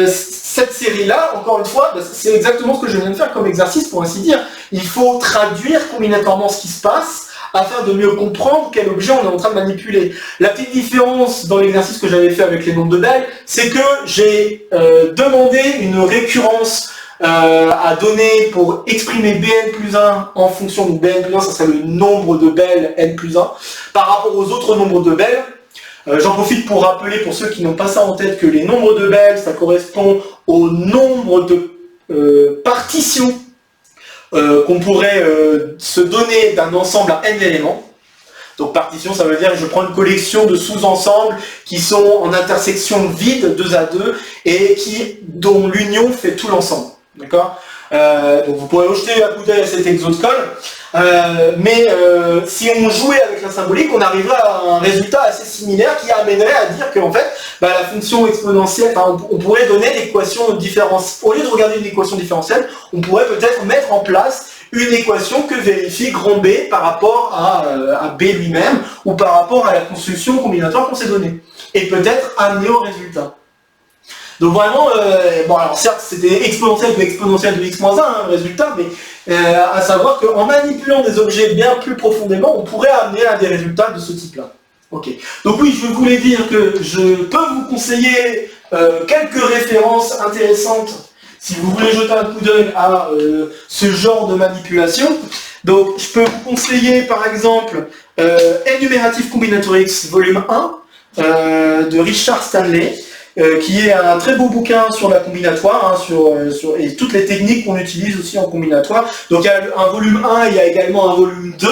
cette série-là, encore une fois, c'est exactement ce que je viens de faire comme exercice, pour ainsi dire. Il faut traduire combinatoirement ce qui se passe, afin de mieux comprendre quel objet on est en train de manipuler. La petite différence dans l'exercice que j'avais fait avec les nombres de Bell, c'est que j'ai demandé une récurrence à donner pour exprimer Bn plus 1 en fonction de Bn plus 1, ça serait le nombre de Bell n plus 1, par rapport aux autres nombres de Bell. J'en profite pour rappeler, pour ceux qui n'ont pas ça en tête, que les nombres de Bell, ça correspond au nombre de partitions qu'on pourrait se donner d'un ensemble à n éléments. Donc partition, ça veut dire que je prends une collection de sous-ensembles qui sont en intersection vide, 2 à 2, et dont l'union fait tout l'ensemble. D'accord ? Donc vous pourrez jeter un coup d'œil à cet exoscole, mais si on jouait avec la symbolique, on arriverait à un résultat assez similaire qui amènerait à dire qu'en fait, la fonction exponentielle, on pourrait donner l'équation différentielle. Au lieu de regarder une équation différentielle, on pourrait peut-être mettre en place une équation que vérifie grand B par rapport à B lui-même, ou par rapport à la construction combinatoire qu'on s'est donnée, et peut-être amener au résultat. Donc vraiment, alors certes c'était exponentiel de x-1 le résultat, mais à savoir qu'en manipulant des objets bien plus profondément, on pourrait amener à des résultats de ce type-là. Ok. Donc oui, je voulais dire que je peux vous conseiller quelques références intéressantes si vous voulez jeter un coup d'œil à ce genre de manipulation. Donc je peux vous conseiller par exemple Énumératif Combinatorix volume 1 de Richard Stanley, qui est un très beau bouquin sur la combinatoire, et toutes les techniques qu'on utilise aussi en combinatoire. Donc il y a un volume 1, il y a également un volume 2.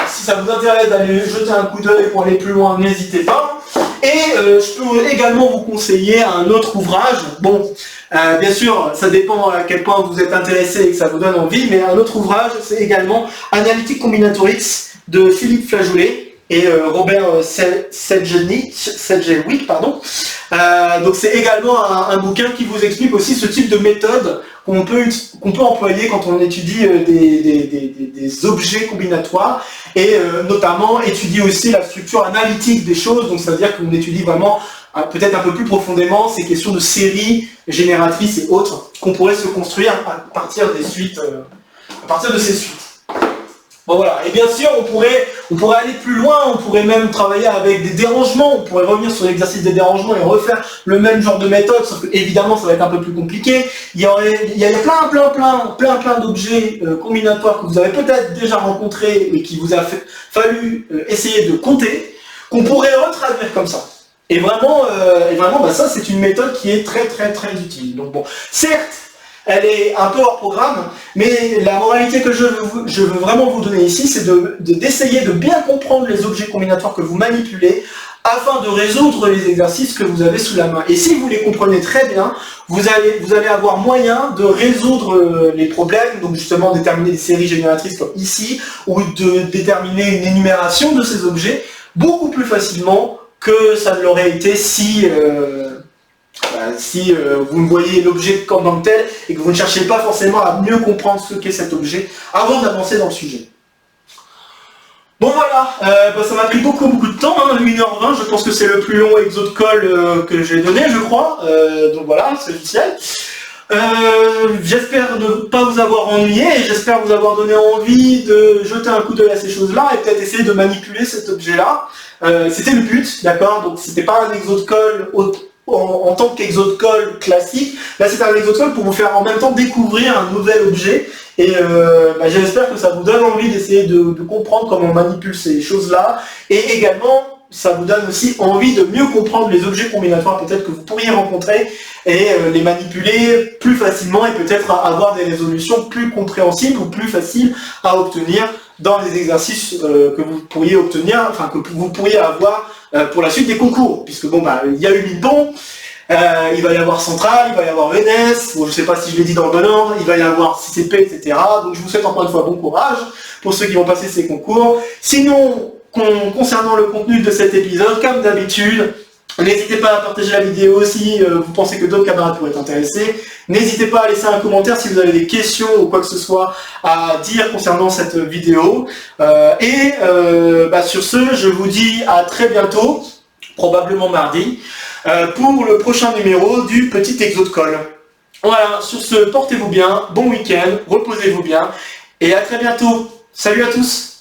Si ça vous intéresse d'aller jeter un coup d'œil pour aller plus loin, n'hésitez pas. Et je peux également vous conseiller un autre ouvrage. Bon, bien sûr, ça dépend à quel point vous êtes intéressé et que ça vous donne envie, mais un autre ouvrage, c'est également Analytique Combinatorix de Philippe Flageolet et Robert Sedgwick, pardon. Donc c'est également un bouquin qui vous explique aussi ce type de méthode qu'on peut employer quand on étudie des objets combinatoires et notamment étudier aussi la structure analytique des choses, donc c'est-à-dire qu'on étudie vraiment peut-être un peu plus profondément ces questions de séries génératrices et autres qu'on pourrait se construire à partir des suites, à partir de ces suites. Bon voilà, et bien sûr on pourrait aller plus loin, on pourrait même travailler avec des dérangements, on pourrait revenir sur l'exercice des dérangements et refaire le même genre de méthode, sauf que évidemment ça va être un peu plus compliqué. Il y a plein d'objets combinatoires que vous avez peut-être déjà rencontrés et qui vous a fallu essayer de compter, qu'on pourrait retraduire comme ça. Et vraiment, ça c'est une méthode qui est très utile. Donc bon, certes, elle est un peu hors programme, mais la moralité que je veux vraiment vous donner ici, c'est d'essayer de bien comprendre les objets combinatoires que vous manipulez afin de résoudre les exercices que vous avez sous la main. Et si vous les comprenez très bien, vous allez avoir moyen de résoudre les problèmes, donc justement déterminer des séries génératrices comme ici, ou de déterminer une énumération de ces objets beaucoup plus facilement que ça ne l'aurait été si vous voyez l'objet comme dans le tel et que vous ne cherchez pas forcément à mieux comprendre ce qu'est cet objet avant d'avancer dans le sujet. Bon voilà, ça m'a pris beaucoup de temps, 1h20, je pense que c'est le plus long exo de colle que j'ai donné, je crois, donc voilà, c'est officiel. J'espère ne pas vous avoir ennuyé et j'espère vous avoir donné envie de jeter un coup d'œil à ces choses-là et peut-être essayer de manipuler cet objet-là. C'était le but, d'accord? Donc c'était pas un exo de colle en tant qu'exo de colle classique. Là c'est un exo de colle pour vous faire en même temps découvrir un nouvel objet et j'espère que ça vous donne envie d'essayer de comprendre comment on manipule ces choses-là et également ça vous donne aussi envie de mieux comprendre les objets combinatoires peut-être que vous pourriez rencontrer et les manipuler plus facilement et peut-être avoir des résolutions plus compréhensibles ou plus faciles à obtenir dans les exercices que vous pourriez obtenir, enfin que vous pourriez avoir pour la suite des concours, puisque bon il y a eu Limpon, il va y avoir Central, il va y avoir ENS, bon je sais pas si je l'ai dit dans le bon ordre, il va y avoir CCP, etc. Donc je vous souhaite encore une fois bon courage pour ceux qui vont passer ces concours. Sinon, concernant le contenu de cet épisode, comme d'habitude, n'hésitez pas à partager la vidéo si vous pensez que d'autres camarades pourraient être intéressés. N'hésitez pas à laisser un commentaire si vous avez des questions ou quoi que ce soit à dire concernant cette vidéo. Sur ce, je vous dis à très bientôt, probablement mardi, pour le prochain numéro du petit exo de colle. Voilà, sur ce, portez-vous bien, bon week-end, reposez-vous bien, et à très bientôt. Salut à tous!